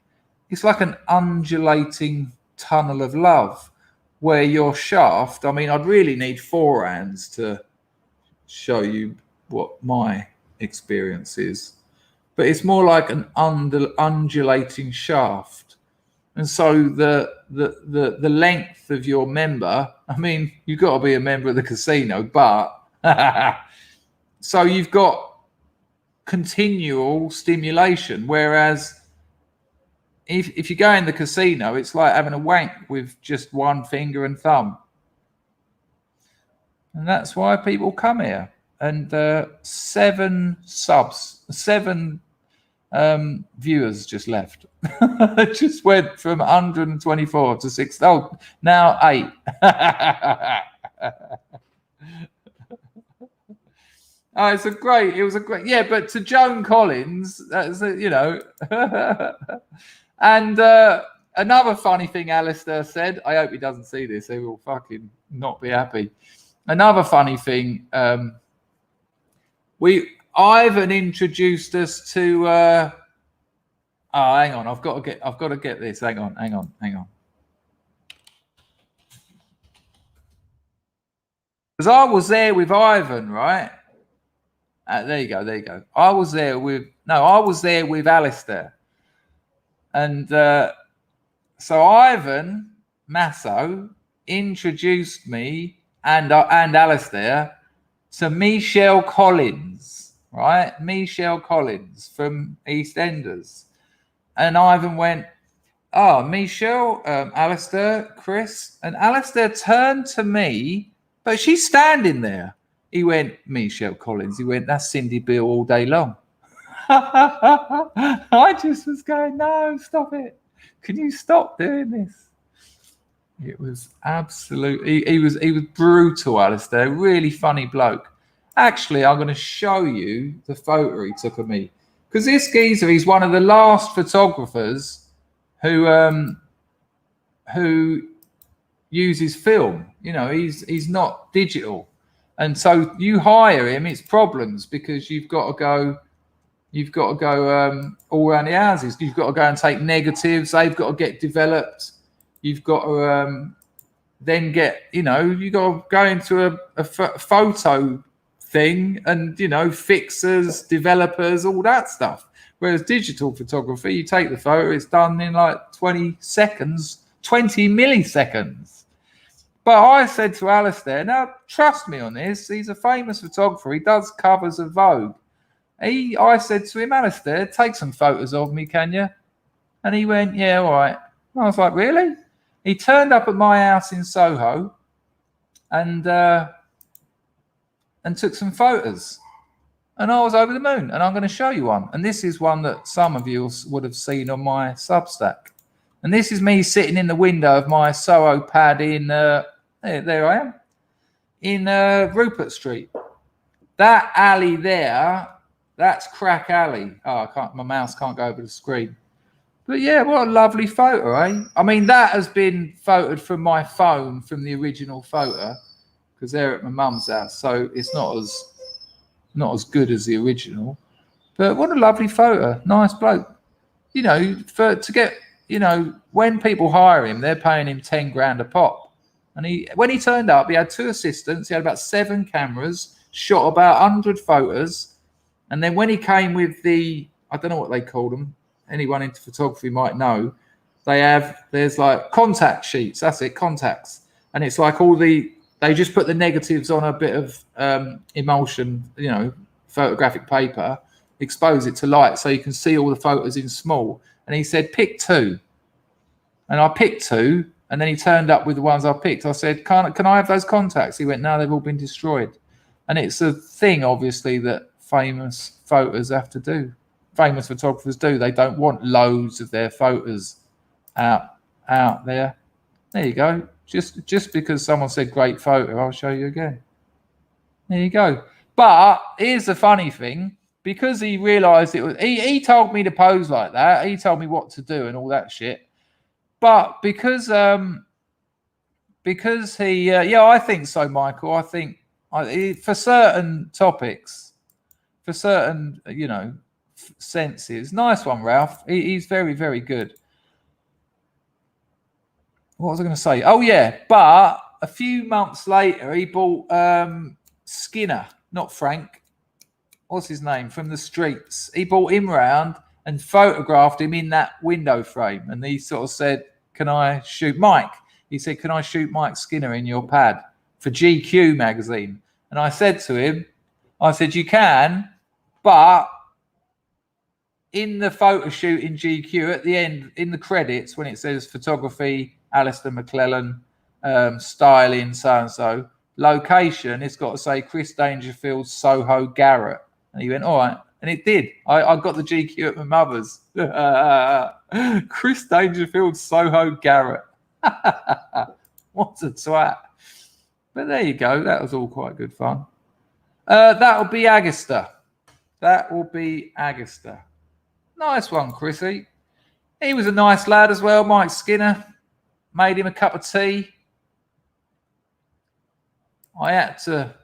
It's like an undulating tunnel of love where your shaft, I'd really need 4 hands to show you what my experience is, but it's more like an undulating shaft. And so the length of your member, you've got to be a member of the casino, but so you've got continual stimulation, whereas if you go in the casino, it's like having a wank with just one finger and thumb. And that's why people come here. And 7 viewers just left. It just went from 124 to 6. Oh, now 8. Oh, it was a great, yeah. But to Joan Collins, that's and another funny thing Alistair said. I hope he doesn't see this. He will fucking not be happy. Another funny thing. Ivan introduced us to. Hang on, I've got to get this. Hang on. Because I was there with Ivan, right? There you go. I was there with Alistair, and so Ivan Masso introduced me and Alistair to Michelle Collins, right? Michelle Collins from EastEnders. And Ivan went, "Oh, Michelle, Alistair, Chris." And Alistair turned to me, but she's standing there. He went, "Michelle Collins." He went, "That's Cindy Beale all day long." I just was going, "No, stop it. Can you stop doing this?" It was absolutely, he was brutal, Alistair. Really funny bloke. Actually, I'm going to show you the photo he took of me. Because this geezer, he's one of the last photographers who uses film. He's not digital. And so you hire him, it's problems because you've got to go all around the houses. You've got to go and take negatives. They've got to get developed. You've got to then get, you got to go into a photo thing and, fixers, developers, all that stuff. Whereas digital photography, you take the photo, it's done in like 20 seconds, 20 milliseconds. But I said to Alistair, now trust me on this, he's a famous photographer, he does covers of Vogue. I said to him, Alistair, take some photos of me, can you? And he went, yeah, all right. And I was like, really? He turned up at my house in Soho and took some photos. And I was over the moon, and I'm going to show you one. And this is one that some of you would have seen on my Substack. And this is me sitting in the window of my Soho pad in, there I am, in Rupert Street. That alley there, that's Crack Alley. Oh, my mouse can't go over the screen. But yeah, what a lovely photo, eh? I mean, that has been photoed from my phone from the original photo because they're at my mum's house. So it's not as good as the original. But what a lovely photo. Nice bloke. To get, when people hire him, they're paying him 10 grand a pop. And when he turned up, he had 2 assistants. He had about 7 cameras, shot about 100 photos. And then when he came with I don't know what they call them. Anyone into photography might know. There's like contact sheets. That's it, contacts. And it's like they just put the negatives on a bit of emulsion, photographic paper, expose it to light so you can see all the photos in small. And he said, pick 2. And I picked 2. And then he turned up with the ones I picked. I said, can I have those contacts? He went, no, they've all been destroyed. And it's a thing, obviously, that famous photos have to do. Famous photographers do. They don't want loads of their photos out there. There you go. Just because someone said great photo, I'll show you again. There you go. But here's the funny thing. Because he realised it was... He told me to pose like that. He told me what to do and all that shit. But because he... I think so, Michael. I think for certain topics, for certain, senses. Nice one, Ralph. He's very, very good. What was I going to say? Oh, yeah. But a few months later, he bought Skinner, not Frank. What's his name? From the streets. He brought him round and photographed him in that window frame. And he sort of said, can I shoot Mike? He said, can I shoot Mike Skinner in your pad for GQ magazine? And I said to him, you can, but in the photo shoot in GQ, at the end, in the credits, when it says photography, Alistair McClellan, styling, so-and-so, location, it's got to say Chris Dangerfield, Soho, Garrett. And he went, all right. And it did. I got the GQ at my mother's. Chris Dangerfield, Soho, Garrett. What a twat. But there you go. That was all quite good fun. That'll be Agaster. That will be Agaster. Nice one, Chrissy. He was a nice lad as well, Mike Skinner. Made him a cup of tea. I had to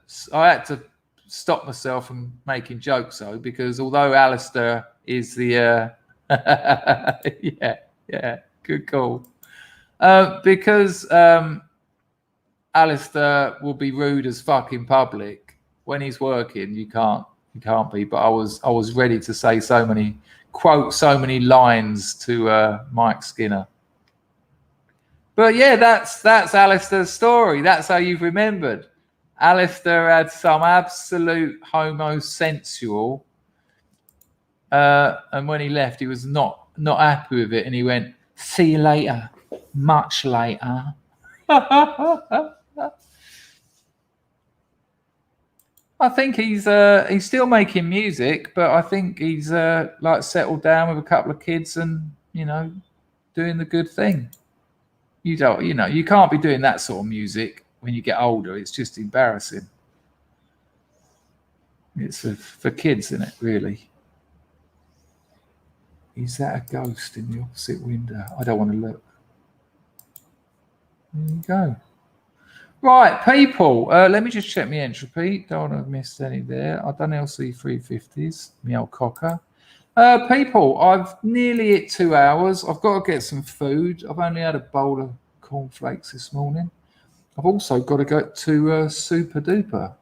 stop myself from making jokes though, because although Alistair is the good call. Because Alistair will be rude as fuck in public. When he's working, you can't be. But I was ready to say so many lines to Mike Skinner. But yeah, that's Alistair's story. That's how you've remembered. Alistair had some absolute homosexual, and when he left, he was not happy with it, and he went, "See you later, much later." I think he's still making music, but I think he's like settled down with a couple of kids and doing the good thing. You can't be doing that sort of music when you get older. It's just embarrassing. It's for kids, isn't it, really? Is that a ghost in the opposite window? I don't want to look. There you go. Right, people. Let me just check my entropy. Don't want to have missed any there. I've done LC 350s. My old cocker. People, I've nearly hit 2 hours. I've got to get some food. I've only had a bowl of cornflakes this morning. I've also got to go to Super Duper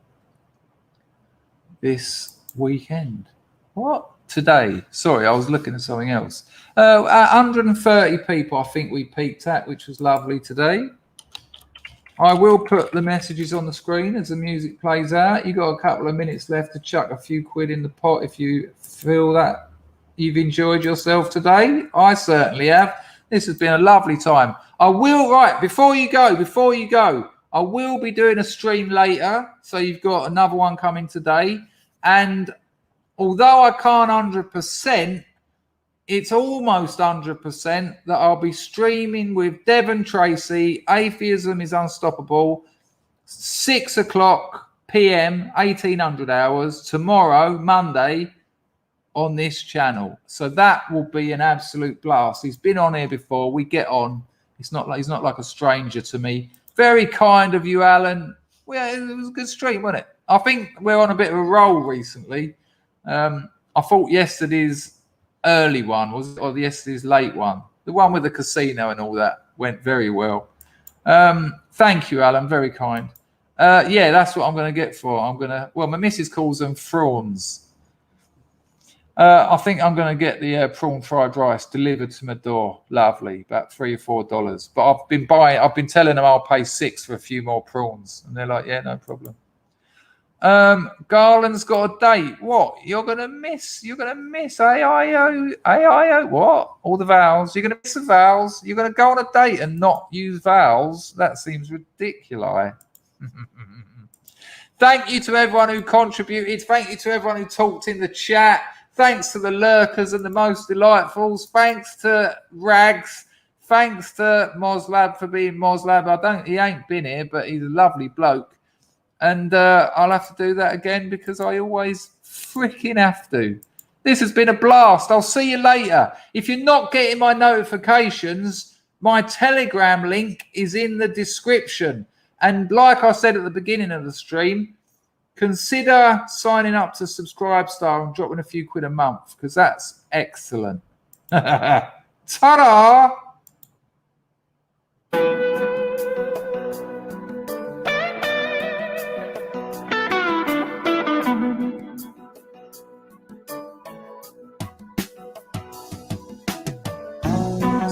this weekend. What? Today. Sorry, I was looking at something else. 130 people I think we peaked at, which was lovely today. I will put the messages on the screen as the music plays out. You've got a couple of minutes left to chuck a few quid in the pot if you feel that you've enjoyed yourself today. I certainly have. This has been a lovely time. I will, right, before you go, I will be doing a stream later. So you've got another one coming today. And although I can't 100%, it's almost 100% that I'll be streaming with Devon Tracy. Atheism is Unstoppable, 6 o'clock p.m., 1800 hours, tomorrow, Monday, on this channel. So that will be an absolute blast. He's been on here before. We get on. He's not like a stranger to me. Very kind of you, Alan. Well, it was a good stream, wasn't it? I think we're on a bit of a roll recently. I thought yesterday's early one or yesterday's late one, the one with the casino and all that, went very well. Thank you, Alan. Very kind. Yeah, that's what I'm going to get for. Well, my missus calls them prawns. I think I'm going to get the prawn fried rice delivered to my door. Lovely, about $3 or $4. But I've been telling them I'll pay $6 for a few more prawns, and they're like, yeah, no problem. Garland's got a date. What? You're gonna miss AIO. What? All the vowels. You're gonna miss the vowels. You're gonna go on a date and not use vowels. That seems ridiculous. Thank you to everyone who contributed. Thank you to everyone who talked in the chat. Thanks to the lurkers and the most delightfuls. Thanks to Rags. Thanks to Moslab for being Moslab. He ain't been here, but he's a lovely bloke. And I'll have to do that again because I always freaking have to. This has been a blast. I'll see you later. If you're not getting my notifications, my Telegram link is in the description. And like I said at the beginning of the stream, consider signing up to SUBSTACK and dropping a few quid a month because that's excellent. Ta-da!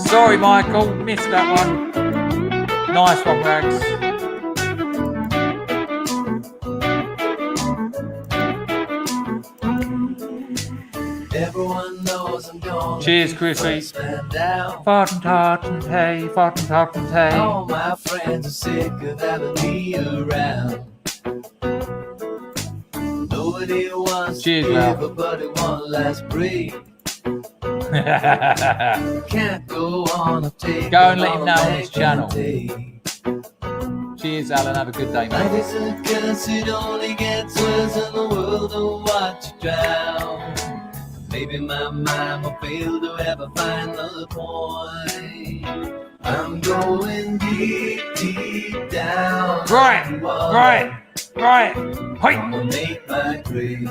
Sorry, Michael, missed that one. Nice one, Rags. Everyone knows I'm gonna cheers, Chrissy. Fart and tart and hey, fart and tart and hey. All my friends are sick of having me around. Nobody wants cheers, to give a buddy one last break. Can't go on a take. Go and let him know on his channel. Cheers, Alan. Have a good day, mate. I guess it only gets worse in the world to watch you drown. Maybe my mind will fail to ever find the point. I'm going deep, deep down. Right. I'ma make my grave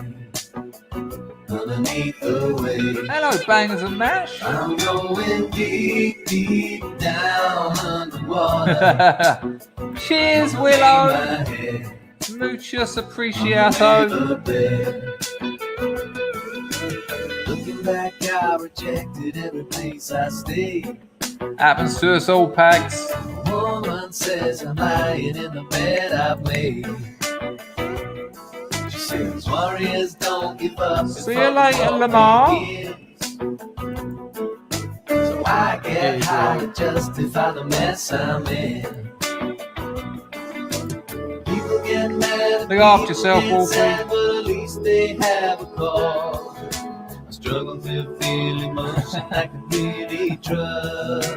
underneath the waves. Hello, bangers and mash. I'm going deep, deep down underwater. Cheers, Willow. Muchos appreciato. Looking back, I rejected every place I stayed. Happens to us all, Pags. Woman says I'm lying in the bed I've made. She says warriors don't give up. See you later, Lamar. So I get high to justify the mess I'm in. People get mad. Look after yourself, Wolfie. But at least they have a cause. I struggle to feel emotion I can really trust.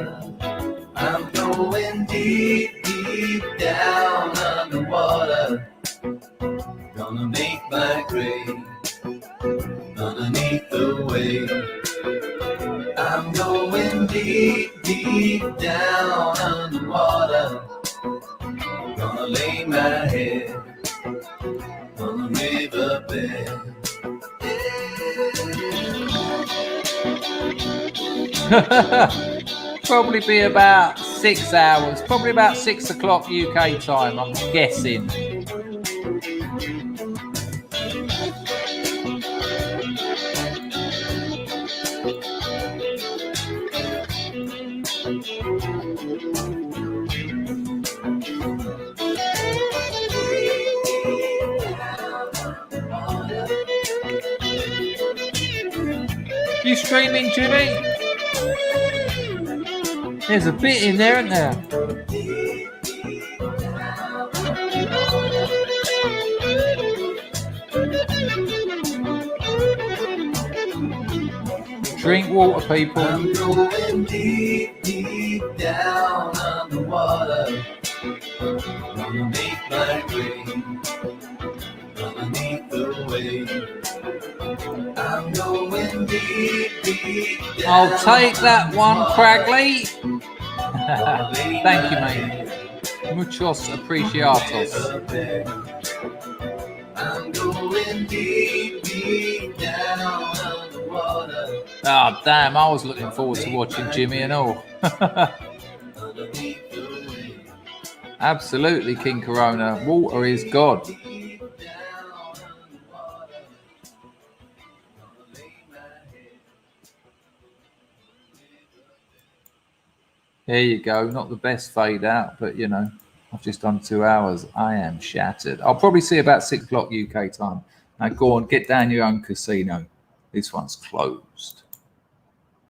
I'm going deep, deep down underwater. Gonna make my grave underneath the wave. I'm going deep, deep down underwater. Gonna lay my head on the riverbed. Probably be about 6 6 hours, probably about 6 o'clock UK time, I'm guessing. You streaming, Jimmy? There's a bit in there, isn't there? Drink water, people. I'm going deep, deep down underwater. Gonna make my way underneath the wave. I'm going deep, deep down. I'll take that one, Cragley. Thank you, mate. Muchos apreciados. I'm going deep, deep down underwater. Oh, damn, I was looking forward to watching Jimmy and all. Underneath the wave. Absolutely, King Corona. Water is God. Deep down underwater. Gonna lay my head. There you go. Not the best fade out, but you know, I've just done 2 hours. I am shattered. I'll probably see about 6 o'clock UK time. Now go on, get down your own casino. This one's closed.